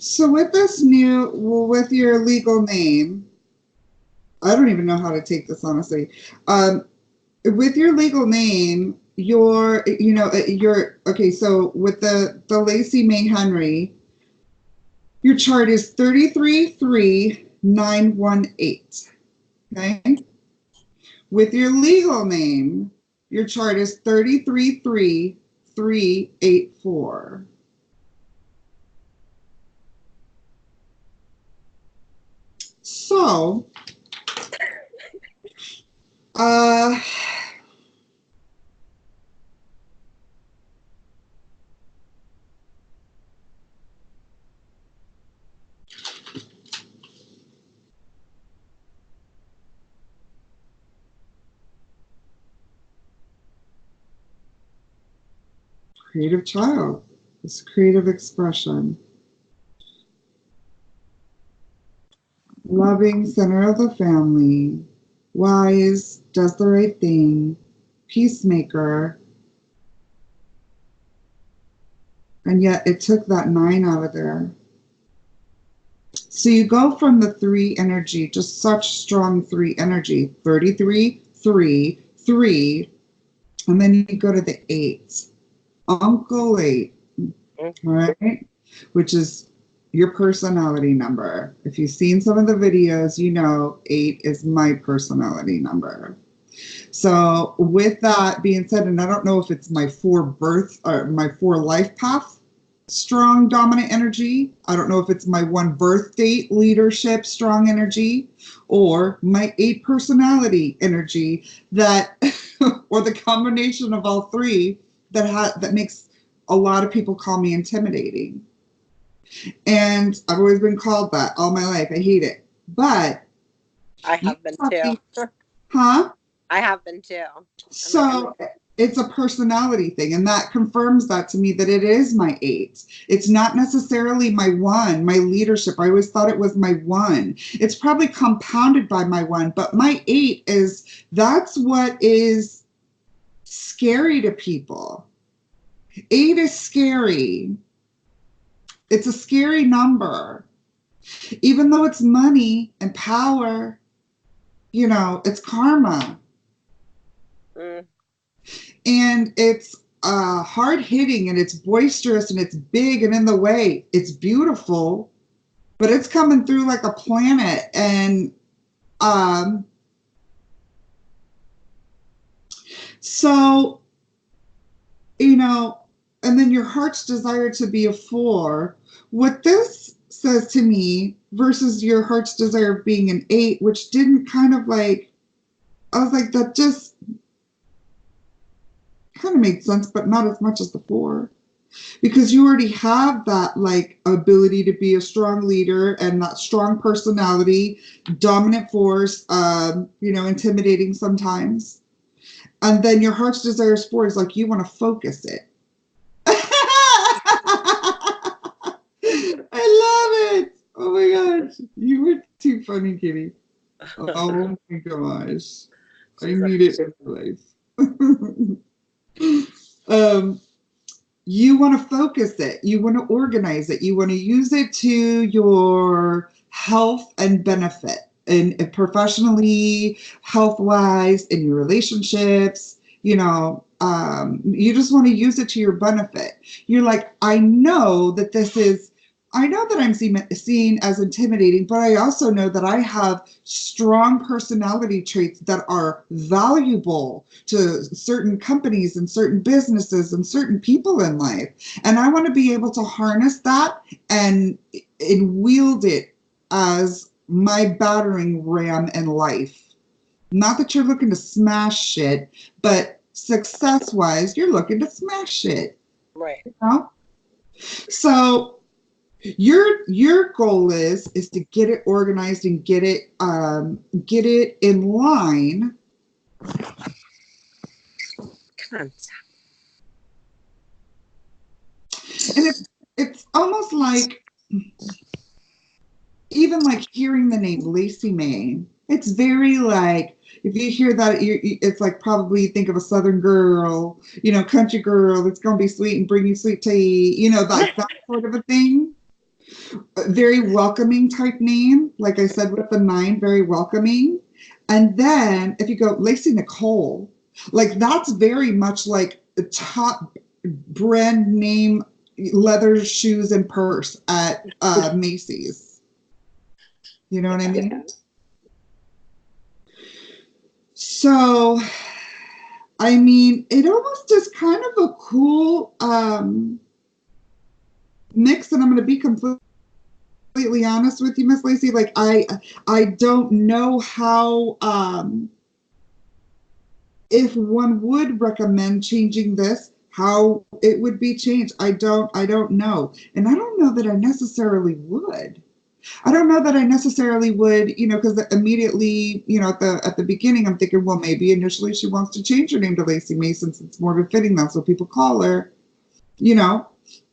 So with this new, with your legal name, I don't even know how to take this honestly. With your legal name, okay. So with the Lacey Mae Henry, your chart is 333918. Okay. With your legal name, your chart is 333384. So, creative child, this creative expression. Loving, center of the family, wise, does the right thing, peacemaker. And yet it took that 9 out of there. So you go from the 3 energy, just such strong 3 energy, 33, 3, 3, and then you go to the 8. Uncle 8, right? Which is your personality number. If you've seen some of the videos, you know 8 is my personality number. So with that being said, and I don't know if it's my 4 birth or my 4 life path, strong dominant energy. I don't know if it's my 1 birth date leadership, strong energy, or my 8 personality energy that, or the combination of all 3 that makes a lot of people call me intimidating. And I've always been called that all my life. I hate it. But I have been too. Huh? I have been too. So it's a personality thing, and that confirms that to me, that it is my 8. It's not necessarily my 1, my leadership. I always thought it was my 1. It's probably compounded by my 1, but my 8 that's what is scary to people. 8 is scary. It's a scary number. Even though it's money and power, it's karma. And it's hard hitting, and it's boisterous, and it's big and in the way. It's beautiful, but it's coming through like a planet. And so, and then your heart's desire to be a 4. What this says to me versus your heart's desire of being an 8, which didn't kind of like, I was like, that just kind of made sense, but not as much as the 4, because you already have that like ability to be a strong leader and that strong personality, dominant force, intimidating sometimes. And then your heart's desire is 4 is like, you want to focus it. I love it. Oh my gosh. You were too funny, Kitty. Oh my gosh. I She's need it in my life. You want to focus it. You want to organize it. You want to use it to your health and benefit, and professionally, health wise, in your relationships. You just want to use it to your benefit. You're like, I know that I'm seen as intimidating, but I also know that I have strong personality traits that are valuable to certain companies and certain businesses and certain people in life. And I want to be able to harness that and wield it as my battering ram in life. Not that you're looking to smash shit, but success-wise, you're looking to smash shit. right. You know? So your goal is to get it organized and get it in line. Come on. And it's almost like, even like hearing the name Lacey Mae, it's very like, if you hear that, it's like probably think of a Southern girl, country girl that's going to be sweet and bring you sweet tea, like that sort of a thing. A very welcoming type name. Like I said, with the 9, very welcoming. And then if you go Lacey Nicole, like that's very much like the top brand name leather shoes and purse at Macy's. You know what I mean? So, I mean, it almost is kind of a cool mix, and I'm going to be completely honest with you, Miss Lacey. Like, I don't know how, if one would recommend changing this, how it would be changed. I don't know. And I don't know that I necessarily would. I don't know that I necessarily would, because immediately, at the beginning, I'm thinking, well, maybe initially she wants to change her name to Lacey Mae since it's more befitting. That's what people call her.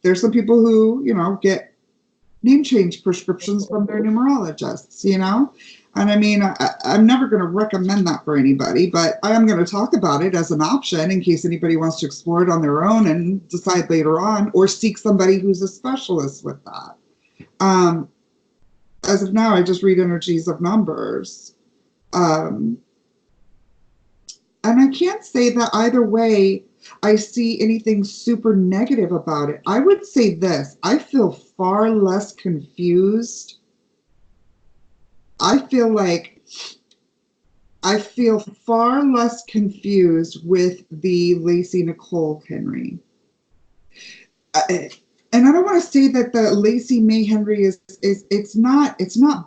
There's some people who, get name change prescriptions from their numerologists, And I mean, I'm never going to recommend that for anybody, but I am going to talk about it as an option in case anybody wants to explore it on their own and decide later on, or seek somebody who's a specialist with that. As of now, I just read energies of numbers. And I can't say that either way I see anything super negative about it. I would say this: I feel far less confused. I feel far less confused with the Lacey Nicole Henry. And I don't want to say that the Lacey Mae Henry is it's not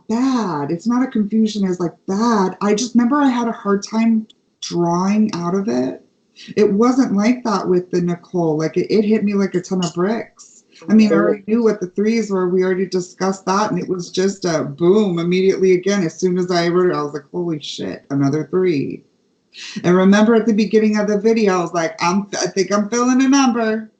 bad. It's not a confusion as like bad. I just remember I had a hard time drawing out of it. It wasn't like that with the Nicole. Like it hit me like a ton of bricks. I mean, I already knew what the 3s were. We already discussed that, and it was just a boom immediately again. As soon as I wrote it, I was like, holy shit, another 3. And remember at the beginning of the video, I was like, I think I'm feeling a number.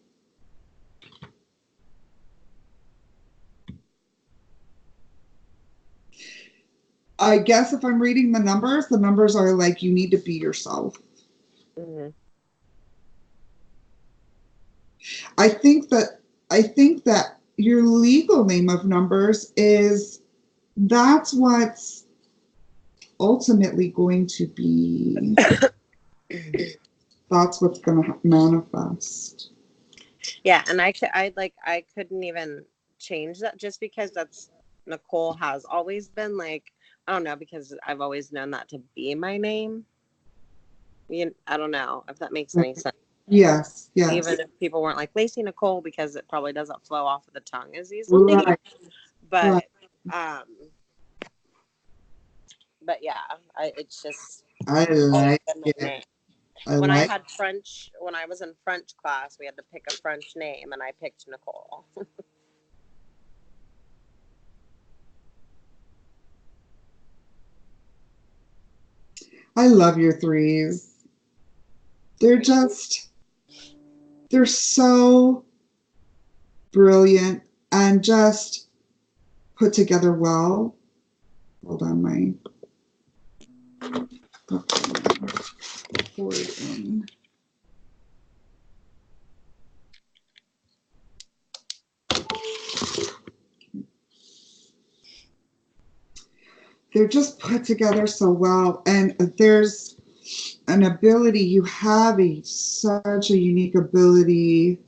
I guess if I'm reading the numbers are like, you need to be yourself. Mm-hmm. I think that your legal name of numbers that's what's ultimately going to be. That's what's going to manifest. Yeah, and I couldn't even change that just because that's Nicole has always been like, I don't know, because I've always known that to be my name. I don't know if that makes any sense. Yes. Even if people weren't like Lacey Nicole, because it probably doesn't flow off of the tongue as easily. Right. But but yeah, it's just I like it. When I was in French class, we had to pick a French name, and I picked Nicole. I love your 3s. They're so brilliant and just put together well. Hold on, Pour it in. They're just put together so well, and there's an ability. You have such a unique ability,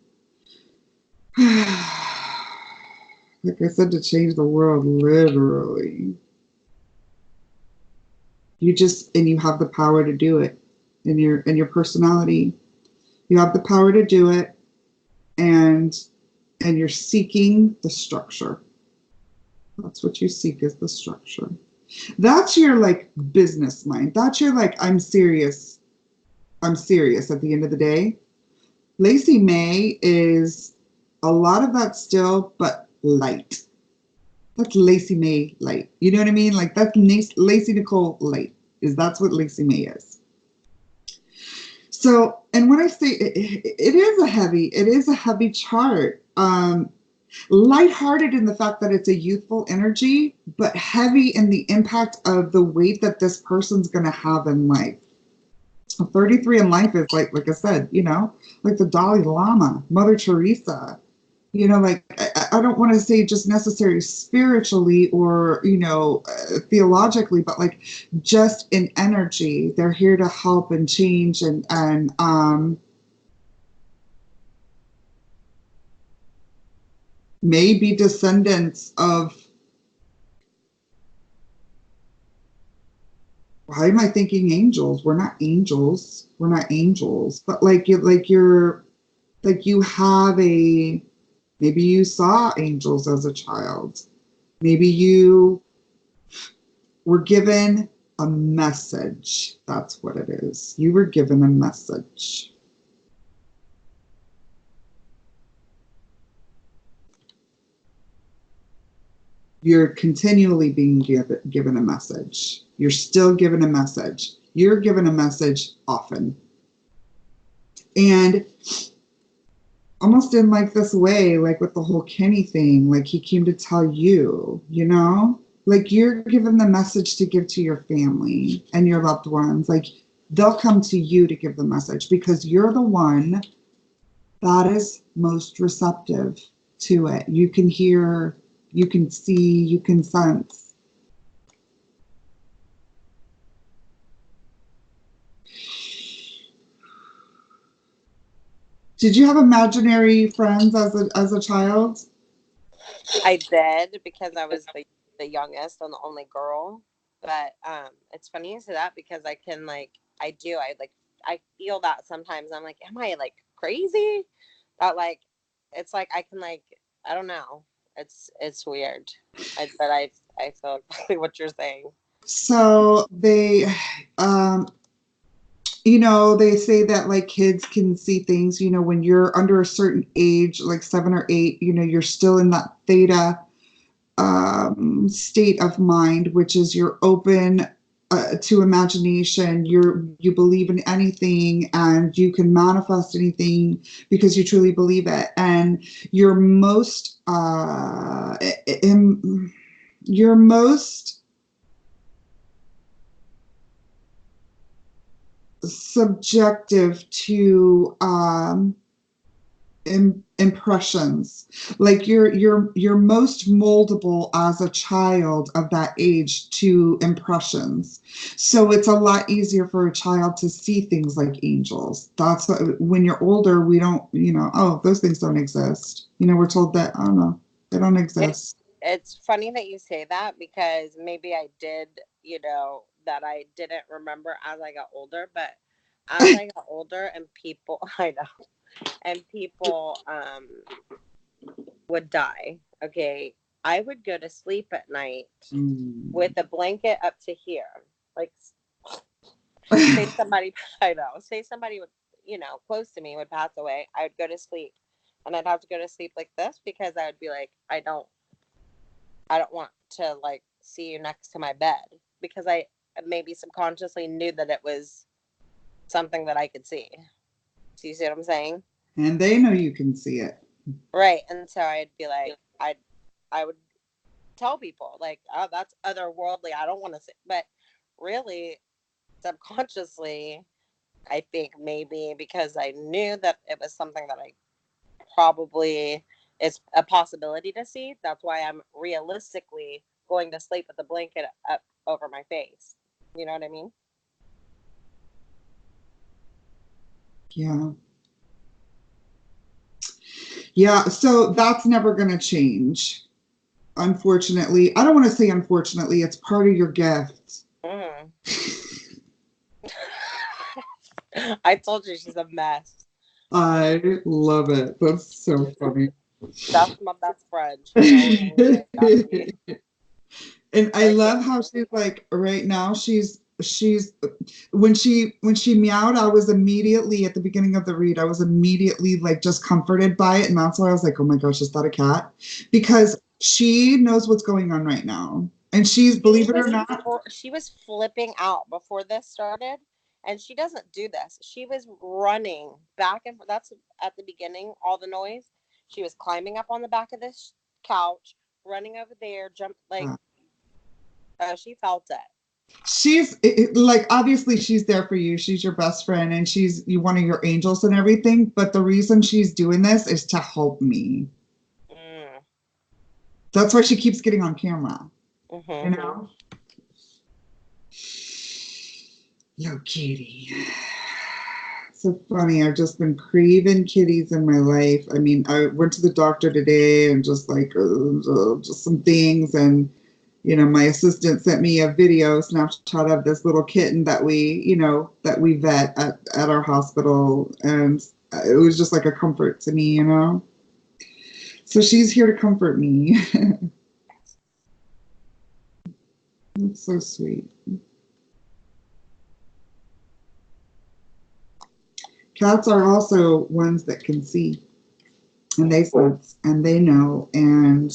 like I said, to change the world, literally. You have the power to do it in your personality. You have the power to do it, and you're seeking the structure. That's what you seek, is the structure. That's your like business mind. That's your like, I'm serious at the end of the day. Lacey Mae is a lot of that still, but light. That's Lacey Mae light. You know what I mean? Like that's Lacey Nicole light. That's what Lacey Mae is. So, and when I say it is a heavy chart. Lighthearted in the fact that it's a youthful energy, but heavy in the impact of the weight that this person's going to have in life. 33 in life is like I said, like the Dalai Lama, Mother Teresa, like I don't want to say just necessarily spiritually or, theologically, but like just in energy, they're here to help and change and maybe descendants of, why am I thinking angels? We're not angels. But you have maybe you saw angels as a child. Maybe you were given a message. That's what it is. You were given a message. You're continually being given a message. You're still given a message. You're given a message often. And almost in like this way, like with the whole Kenny thing, like he came to tell you, like you're given the message to give to your family and your loved ones. Like they'll come to you to give the message because you're the one that is most receptive to it. You can hear, you can see, you can sense. Did you have imaginary friends as a child? I did, because I was the youngest and the only girl. But it's funny you say that, because I can I feel that sometimes. I'm like, am I like crazy? But like, it's like I can I don't know. It's weird. But I feel exactly what you're saying. So they they say that like kids can see things, when you're under a certain age, like 7 or 8, you're still in that theta state of mind, which is you're open to imagination. You believe in anything and you can manifest anything because you truly believe it. And you're most subjective to impressions. Like you're most moldable as a child of that age to impressions. So it's a lot easier for a child to see things like angels. That's when you're older, we don't, oh, those things don't exist. We're told that, I don't know, they don't exist. It's funny that you say that, because maybe I did, that I didn't remember as I got older, but as I got older and people, I know, and people would die, okay, I would go to sleep at night with a blanket up to here. Like, say somebody, I know, say somebody would, close to me would pass away, I would go to sleep. And I'd have to go to sleep like this, because I would be like, I don't want to see you next to my bed, because I maybe subconsciously knew that it was something that I could see. Do you see what I'm saying? And they know you can see it. Right. And so I'd be like, I would tell people like, oh, that's otherworldly, I don't want to see. But really, subconsciously, I think maybe because I knew that it was something that I probably is a possibility to see. That's why I'm realistically going to sleep with the blanket up over my face. You know what I mean? Yeah. Yeah. So that's never going to change. Unfortunately. I don't want to say unfortunately. It's part of your gift. Mm. I told you she's a mess. I love it. That's so funny. That's my best friend. She knows me. And I love how she's like right now she's when she meowed, I was immediately at the beginning of the read, I was immediately like just comforted by it. And that's why I was like, oh my gosh, is that a cat? Because she knows what's going on right now. And she's, believe it or not, she was flipping out before this started. And she doesn't do this. She was running back and forth. That's at the beginning, all the noise. She was climbing up on the back of this couch, running over there, jump like she felt it. She's like, obviously she's there for you. She's your best friend and she's one of your angels and everything. But the reason she's doing this is to help me. That's why she keeps getting on camera. You know? Yo, kitty. So funny. I've just been craving kitties in my life. I mean, I went to the doctor today and just like just some things, and you know, my assistant sent me a video snapshot of this little kitten that we vet at our hospital, and it was just like a comfort to me, you know. So she's here to comfort me. That's so sweet. Cats are also ones that can see, and they sense, and they know, and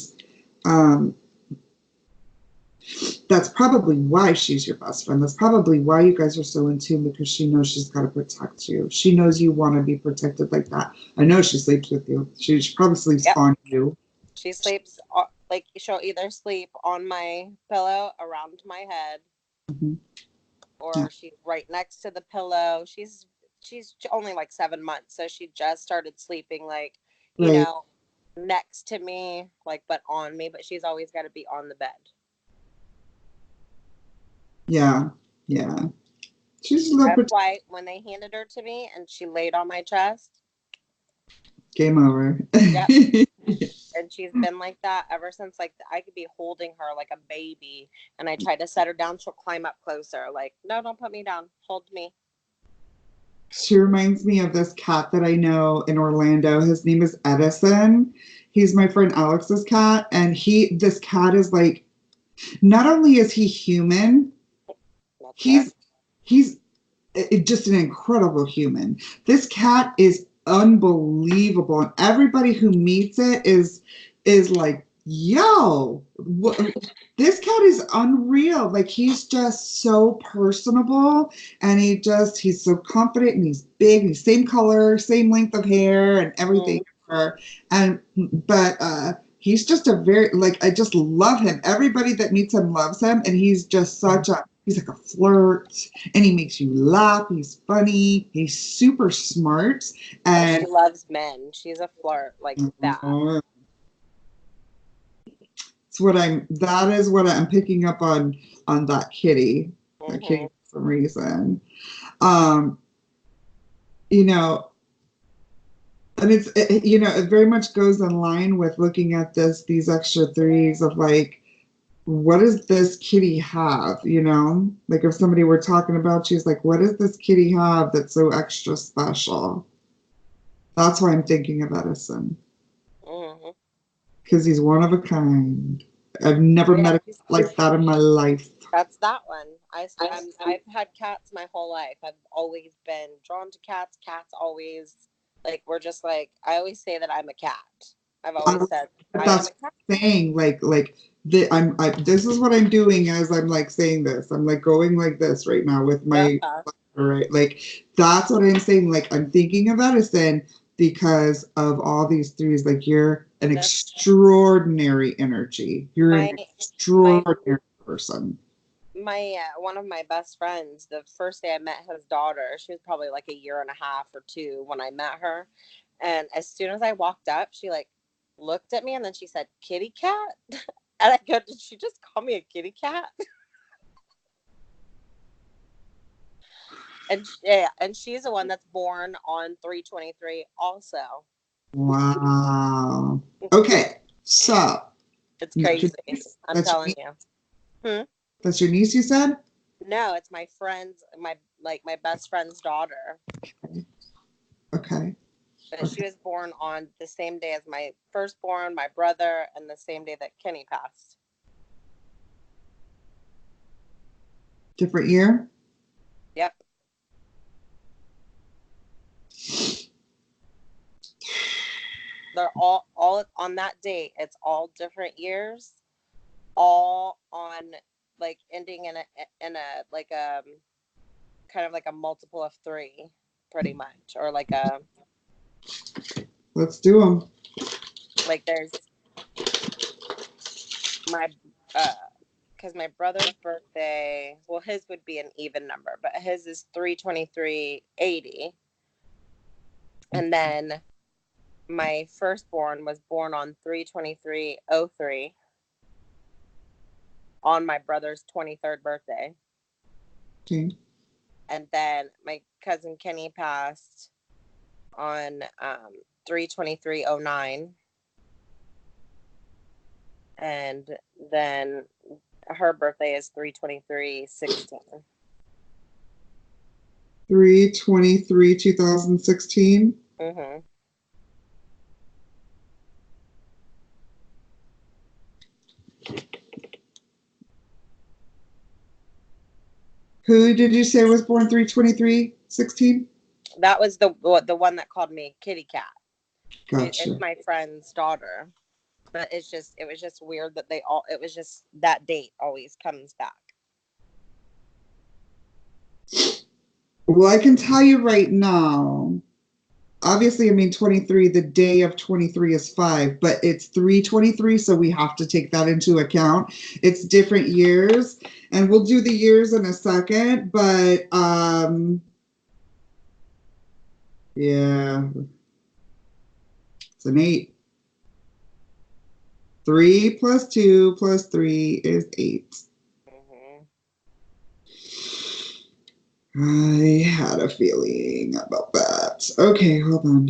that's probably why she's your best friend. That's probably why you guys are so in tune, because she knows she's got to protect you. She knows you want to be protected like that. I know she sleeps with you. She probably sleeps on you. She sleeps like she'll either sleep on my pillow around my head, or she's right next to the pillow. She's only like 7 months, so she just started sleeping like you know, next to me, like but on me. But she's always got to be on the bed. Yeah, yeah. That's why when they handed her to me and she laid on my chest, game over. Yep. And she's been like that ever since. Like I could be holding her like a baby, and I try to set her down, she'll climb up closer. Like, no, don't put me down. Hold me. She reminds me of this cat that I know in Orlando. His name is Edison. He's my friend Alex's cat, and this cat is like, not only is he human, he's just an incredible human. This cat is unbelievable, and everybody who meets it is like, yo, this cat is unreal. Like, he's just so personable, and he's so confident, and he's big, and he's same color, same length of hair, and everything. But he's just I just love him. Everybody that meets him loves him, and he's just he's like a flirt, and he makes you laugh. He's funny. He's super smart, and she loves men. She's a flirt like that. That is what I'm picking up on that kitty. That kitty for some reason. You know, and it very much goes in line with looking at these extra threes of like, what does this kitty have? You know, like if somebody were talking about, she's like, what does this kitty have that's so extra special? That's why I'm thinking of Edison. Because he's one of a kind. I've never met a cat like that in my life. That's that one. I've had cats my whole life. I've always been drawn to cats. Cats always, like, we're just like, I always say that I'm a cat. I've always said I am a cat. Saying this is what I'm doing as I'm like saying this. I'm like going like this right now with my right. Like, that's what I'm saying. Like, I'm thinking of Edison because of all these threes. Like, you're an extraordinary energy. You're an extraordinary person. my one of my best friends, the first day I met his daughter, she was probably like a year and a half or two when I met her. And as soon as I walked up, she like looked at me and then she said, "Kitty cat?" And I go, "Did she just call me a kitty cat?" And yeah, and she's the one that's born on 3/23 also. Wow. Okay, so It's crazy. I'm that's telling you. That's your niece, you said? No, it's my friend's, my best friend's daughter. Okay. But she was born on the same day as my firstborn, my brother, and the same day that Kenny passed. Different year? Yep. They're all on that date. It's all different years, all on like ending in a like a kind of like a multiple of 3, pretty much, or like a. Let's do them. Like there's my because my brother's birthday, well, his would be an even number, but his is 3/23/80, and then my firstborn was born on 3/23/03 on my brother's 23rd birthday. Okay. And then my cousin Kenny passed on 3/23/09, and then her birthday is 3/23/16. 3/23/2016. Mm-hmm. Who did you say was born 3/23/16? That was the one that called me kitty cat. Gotcha. It's my friend's daughter, but it was just weird that it was just that date always comes back. Well, I can tell you right now, obviously, I mean, 23, the day of 23 is 5, but it's 3/23, so we have to take that into account. It's different years, and we'll do the years in a second, but yeah, it's an 8. 3 plus 2 plus 3 is 8. I had a feeling about that. Okay, hold on.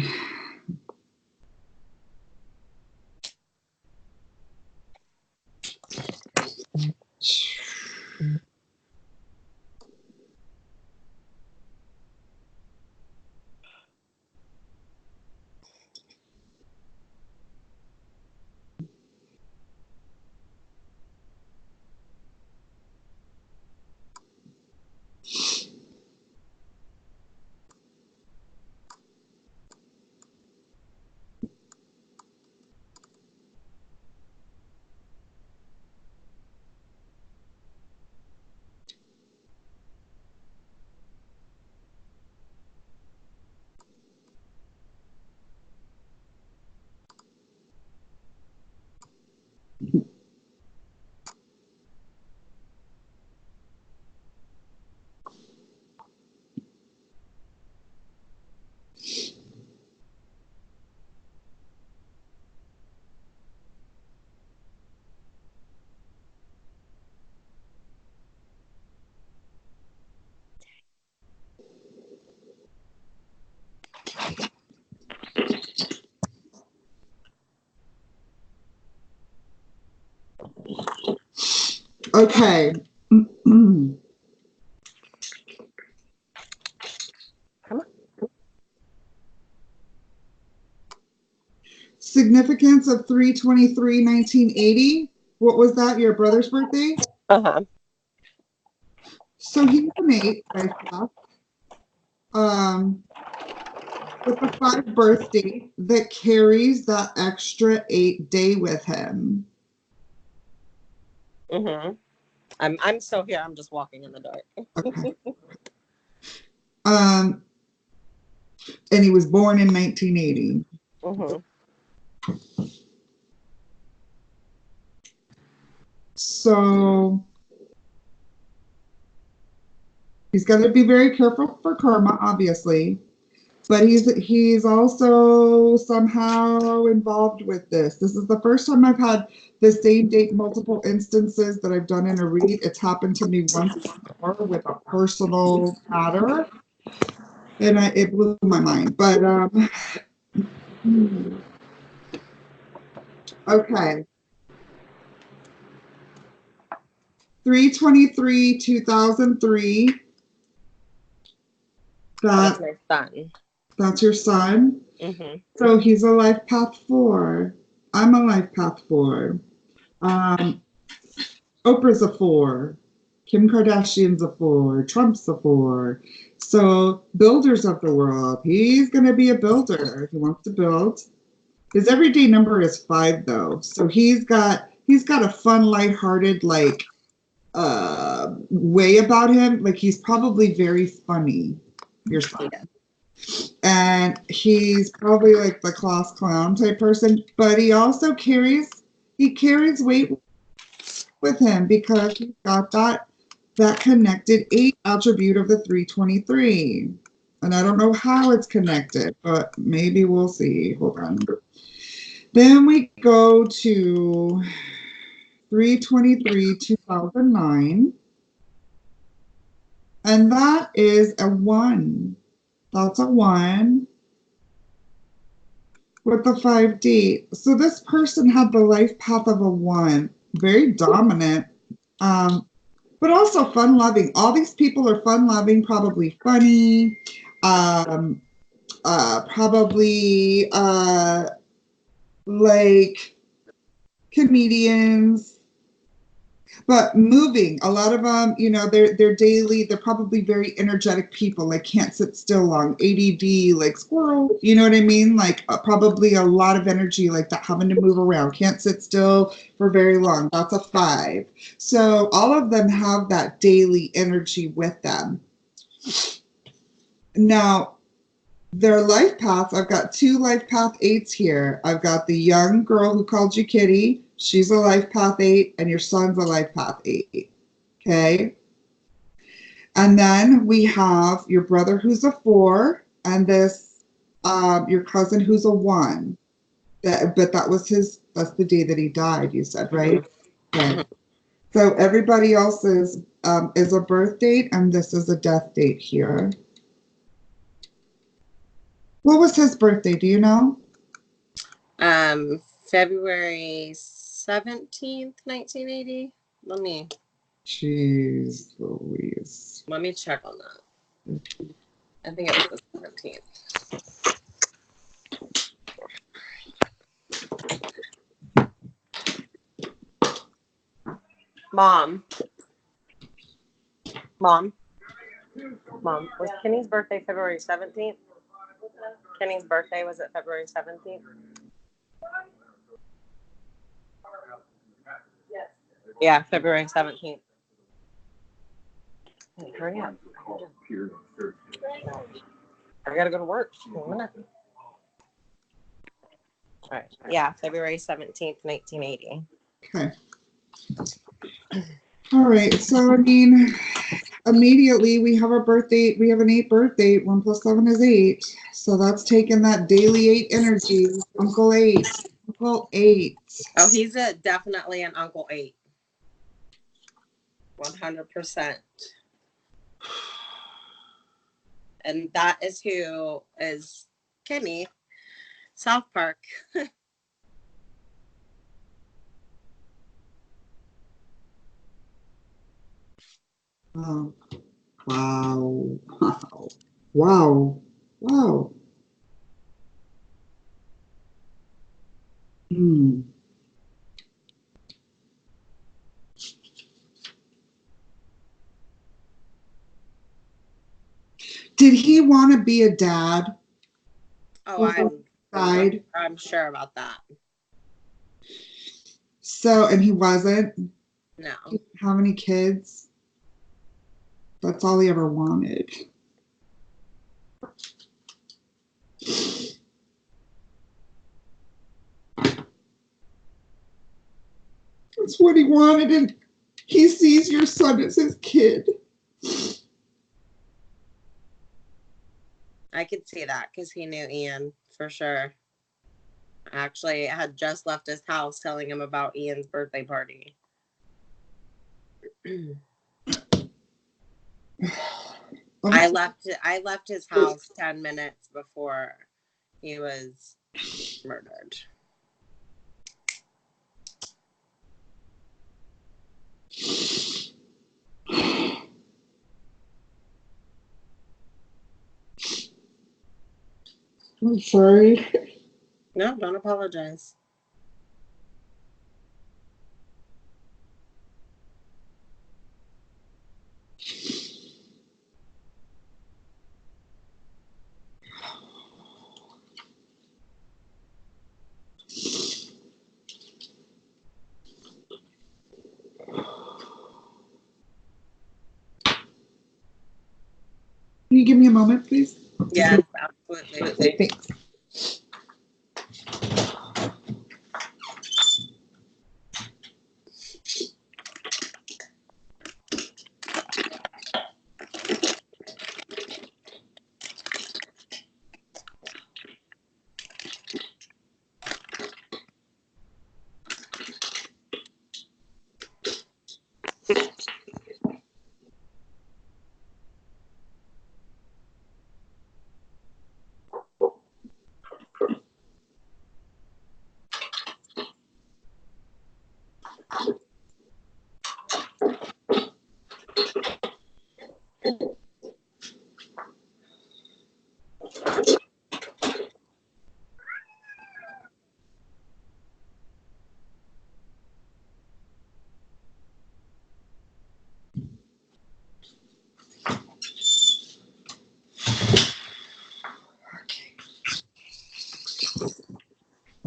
Okay. Significance of 3/23/1980. What was that? Your brother's birthday? Uh-huh. So he's an 8, I thought. With a 5 birthday that carries that extra 8 day with him. Mm-hmm. I'm still here. I'm just walking in the dark. Okay. And he was born in 1980. Mm-hmm. So He's got to be very careful for karma, obviously. But he's also somehow involved with this. This is the first time I've had the same date multiple instances that I've done in a read. It's happened to me once before with a personal matter, and it blew my mind. But okay, 3/23, 2003. That's my son. That's your son? Mm-hmm. So he's a life path 4. I'm a life path 4. Oprah's a 4. Kim Kardashian's a 4. Trump's a 4. So builders of the world. He's going to be a builder. He wants to build. His everyday number is 5, though. So he's got a fun, lighthearted, like way about him. Like he's probably very funny. Your son. And he's probably like the class clown type person, but he also carries weight with him because he's got that connected 8 attribute of the 3/23. And I don't know how it's connected, but maybe we'll see. Hold on. Then we go to 3/23, 2009. And that is a 1. That's a 1 with the 5D. So this person had the life path of a 1, very dominant, but also fun-loving. All these people are fun-loving, probably funny, probably like comedians. But moving, a lot of them, they're daily, they're probably very energetic people, like can't sit still long, ADD, like squirrel, you know what I mean? Like probably a lot of energy like that, having to move around, can't sit still for very long. That's a 5. So all of them have that daily energy with them. Now, their life paths, I've got 2 life path 8s here. I've got the young girl who called you Kitty. She's a life path 8, and your son's a life path 8. Okay. And then we have your brother who's a 4, and this your cousin who's a 1. But that's the day that he died, you said, right? Okay. So everybody else is a birth date, and this is a death date here. What was his birthday? Do you know? February 17th, 1980. Jeez Louise. Let me check on that. I think it was the 17th. Mom. Was Kenny's birthday February 17th? Kenny's birthday was it February 17th? Yeah, February 17th. Hey, hurry up. I gotta go to work. One minute. All right. Yeah, February 17th, 1980. Okay. All right. So, I mean, immediately we have a birthday. We have an 8 birthday. 1 + 7 is 8. So that's taking that daily 8 energy. Uncle 8. Uncle 8. Oh, he's definitely an Uncle 8. 100%. And that is who is Kenny, South Park. Oh, wow. Wow. Wow. Hmm. Did he want to be a dad? Oh, I'm sure about that. So, and he wasn't? No. How many kids? That's all he ever wanted. That's what he wanted, and he sees your son as his kid. I could see that because he knew Ian for sure. Actually, I had just left his house telling him about Ian's birthday party. I left his house 10 minutes before he was murdered. I'm sorry. No, don't apologize. Can you give me a moment, please? Yes, absolutely. Thanks.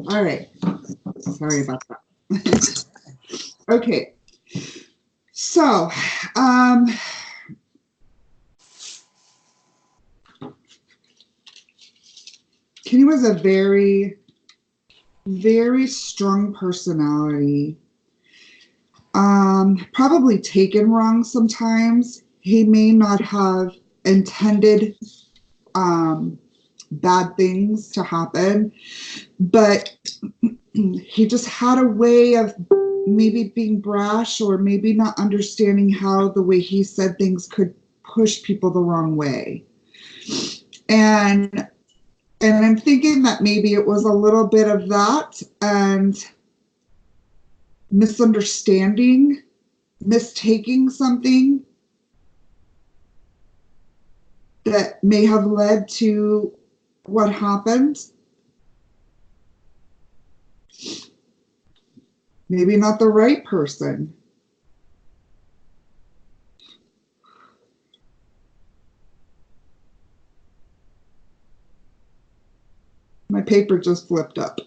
All right. Sorry about that. Okay. So, Kenny was a very, very strong personality. Probably taken wrong sometimes. He may not have intended bad things to happen, but he just had a way of maybe being brash or maybe not understanding how the way he said things could push people the wrong way. And I'm thinking that maybe it was a little bit of that and misunderstanding, mistaking something that may have led to what happened. Maybe not the right person. My paper just flipped up.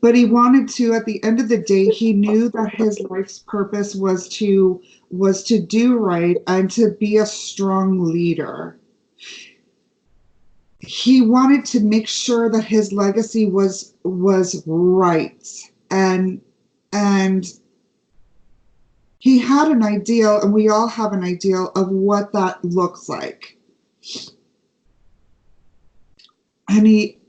But he wanted to, at the end of the day, he knew that his life's purpose was to do right and to be a strong leader. He wanted to make sure that his legacy was right, and he had an ideal, and we all have an ideal of what that looks like. And he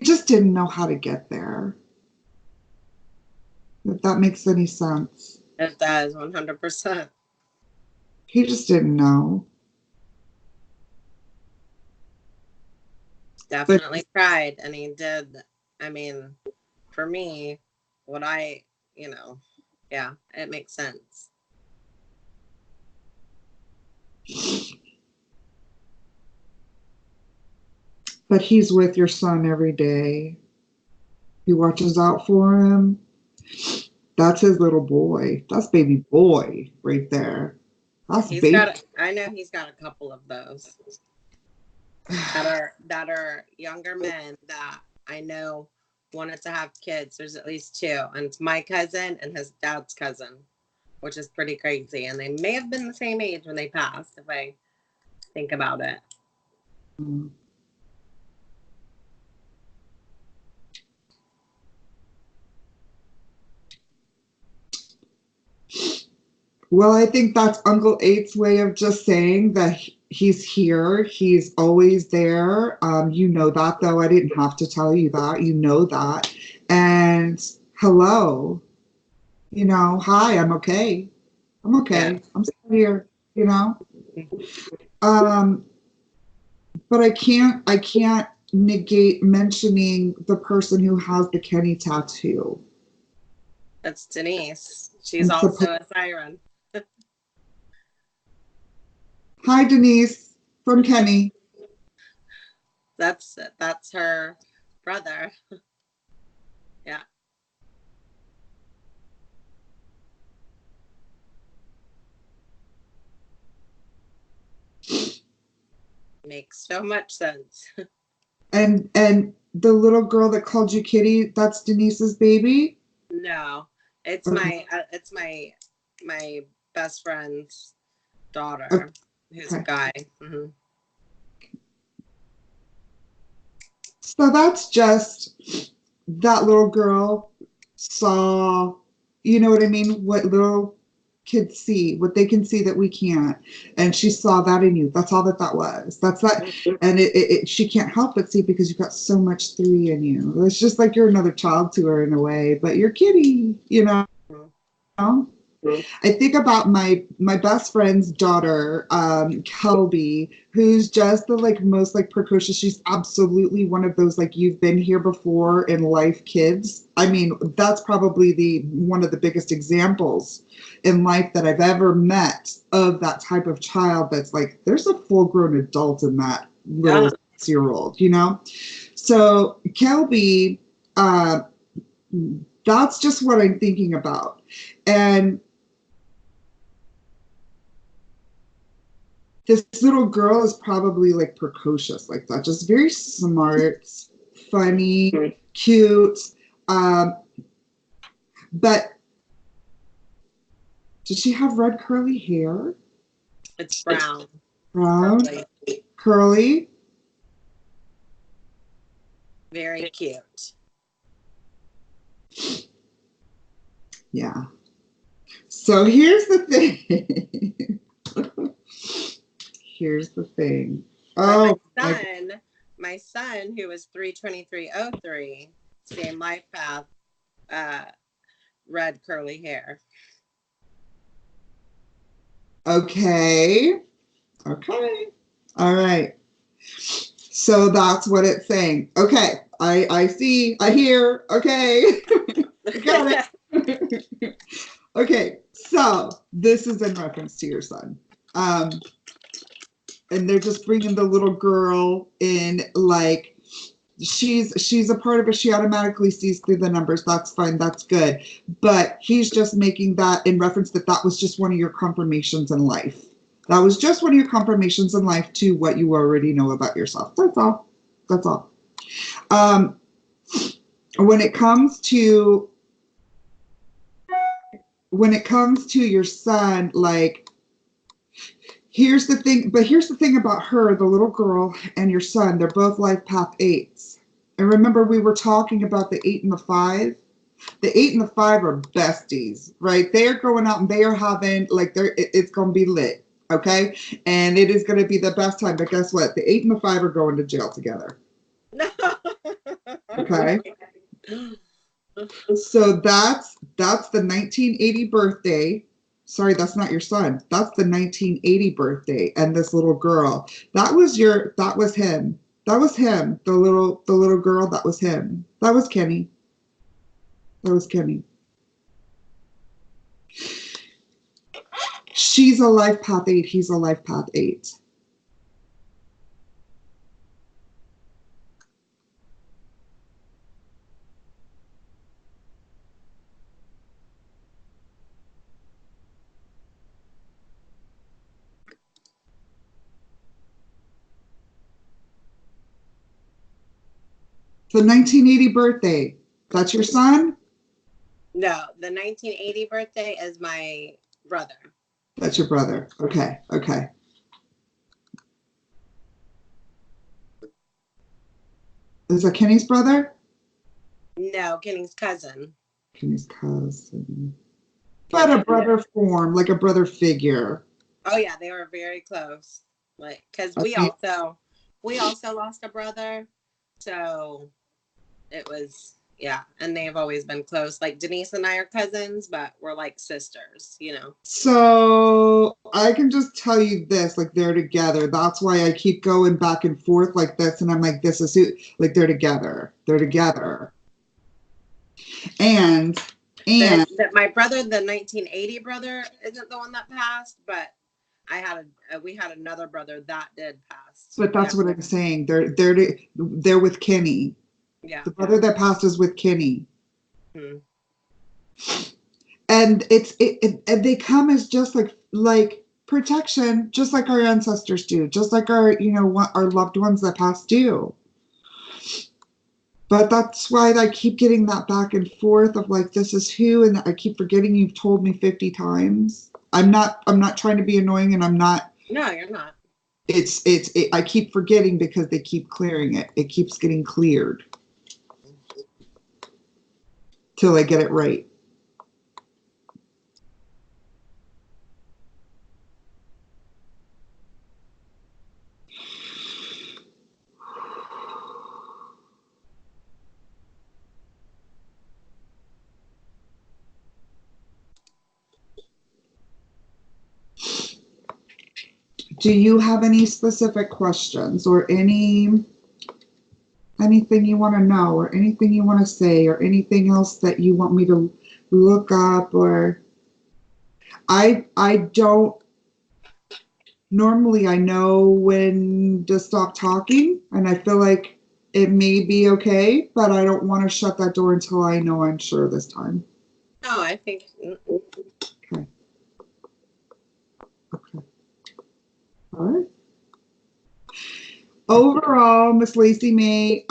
just didn't know how to get there. If that makes any sense. It does, 100%. He just didn't know. Definitely tried, and he did. I mean, for me, what I, yeah, it makes sense. But he's with your son every day. He watches out for him. That's his little boy. That's baby boy right there. That's baby. I know he's got a couple of those that are younger men that I know wanted to have kids. There's at least two, and it's my cousin and his dad's cousin, which is pretty crazy. And they may have been the same age when they passed, if I think about it. Well, I think that's Uncle Eight's way of just saying that he's here. He's always there. You know that, though. I didn't have to tell you that. You know that. And hello, hi, I'm okay. I'm okay. Yeah. I'm still here, you know? Um, but I can't negate mentioning the person who has the Kenny tattoo. That's Denise. She's And also a siren. Hi, Denise from Kenny. That's her brother. Yeah. Makes so much sense. And the little girl that called you Kitty, that's Denise's baby? No, it's Okay. my best friend's daughter, Okay. who's a guy. Mm-hmm. So that's just that little girl saw, you know what I mean? What little kids see, what they can see that we can't. And she saw that in you. That's all that was. That's that. And she can't help but see because you've got so much three in you. It's just like you're another child to her in a way, but you're Kitty, you know? I think about my best friend's daughter, Kelby, who's just the like most like precocious. She's absolutely one of those like you've been here before in life kids. I mean, that's probably the one of the biggest examples in life that I've ever met of that type of child. That's like there's a full grown adult in that little 6-year-old, you know. So Kelby, that's just what I'm thinking about, and this little girl is probably like precocious like that, just very smart, funny, cute. But does she have red curly hair? It's brown. Brown, curly. Very cute. Yeah. So here's the thing. Here's the thing. Oh, my son, who was 32303, same life path, red curly hair. Okay. All right. So that's what it's saying. Okay. I see. I hear. Okay. Got it. Okay. So this is in reference to your son. And they're just bringing the little girl in, like she's a part of it. She automatically sees through the numbers. That's fine. That's good. But he's just making that in reference that was just one of your confirmations in life. That was just one of your confirmations in life to what you already know about yourself. That's all. That's all. When it comes to your son, like, here's the thing about her, the little girl, and your son. They're both life path 8s. And remember, we were talking about the 8 and the 5. The 8 and the 5 are besties, right? They are going out and they are having like it's going to be lit, okay? And it is going to be the best time. But guess what? The 8 and the 5 are going to jail together. Okay. So that's the 1980 birthday. Sorry, that's not your son. That's the 1980 birthday. And this little girl, that was him. That was him. The little girl, that was him. That was Kenny. That was Kenny. She's a life path 8. He's a life path 8. The 1980 birthday. That's your son? No, the 1980 birthday is my brother. That's your brother. Okay. Okay. Is that Kenny's brother? No, Kenny's cousin. Kenny's cousin. But a brother form, like a brother figure. Oh yeah, they were very close. Like, because we also lost a brother, so it was, yeah. And they've always been close. Like Denise and I are cousins, but we're like sisters, you know. So I can just tell you this, like they're together. That's why I keep going back and forth like this, and I'm like, this is who, like they're together. They're together. And my brother, the 1980 brother, isn't the one that passed, but we had another brother that did pass. But that's what I'm saying. They're with Kenny. Yeah. The brother that passed is with Kenny. Hmm. And and they come as just like protection, just like our ancestors do, just like our our loved ones that passed do. But that's why I keep getting that back and forth of like, this is who, and I keep forgetting you've told me 50 times. I'm not trying to be annoying, and I'm not. No, you're not. I keep forgetting because they keep clearing it. It keeps getting cleared till I get it right. Do you have any specific questions or anything you want to know or anything you want to say or anything else that you want me to look up? Or I don't normally, I know when to stop talking, and I feel like it may be okay, but I don't want to shut that door until I know I'm sure this time. No, I think. Okay. All right. Overall, Miss Lacey Mae,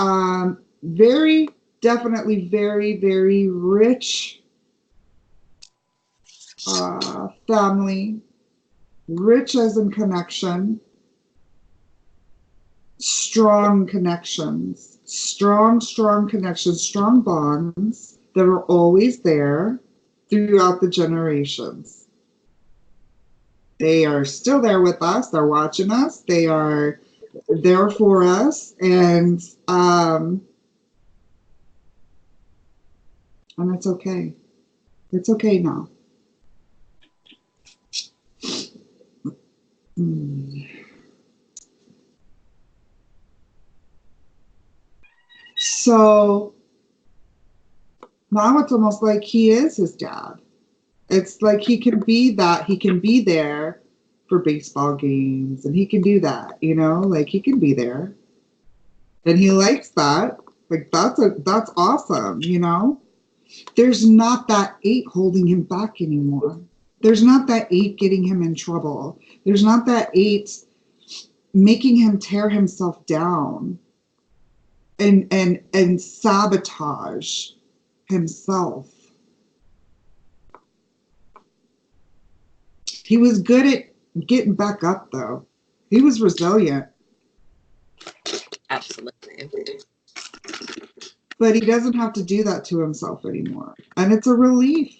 very, definitely very, very rich family, rich as in connection, strong connections, strong connections, strong bonds that are always there throughout the generations. They are still there with us. They're watching us. They are there for us, and it's okay. It's okay now. So now it's almost like he is his dad. It's like he can be that. He can be there for baseball games, and he can do that, like he can be there. And he likes that. Like that's awesome, There's not that 8 holding him back anymore. There's not that 8 getting him in trouble. There's not that 8 making him tear himself down and sabotage himself. He was good at getting back up, though. He was resilient. Absolutely. But he doesn't have to do that to himself anymore. And it's a relief.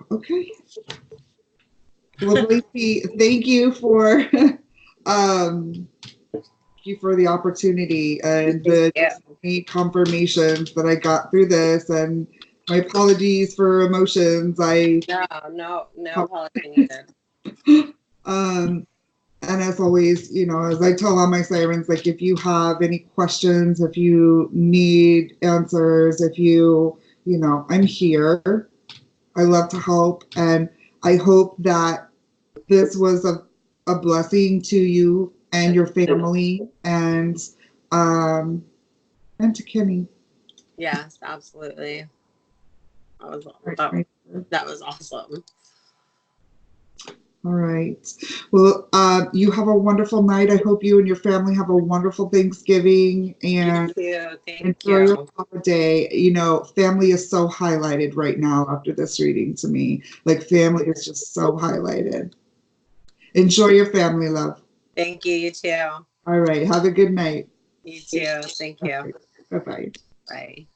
Okay. Well, Lacey, thank you for the opportunity and the confirmations that I got through this, and my apologies for emotions. No apology needed. And as always, as I tell all my sirens, like if you have any questions, if you need answers, if I'm here. I love to help, and I hope that this was a blessing to you and your family, and to Kenny. Yes, absolutely. That was awesome. All right. Well, you have a wonderful night. I hope you and your family have a wonderful Thanksgiving and You too. Thank enjoy your you. holiday. You know, family is so highlighted right now after this reading to me. Like, family is just so highlighted. Enjoy your family, love. Thank you. You too. All right. Have a good night. You too. Thank you. Bye bye. Bye.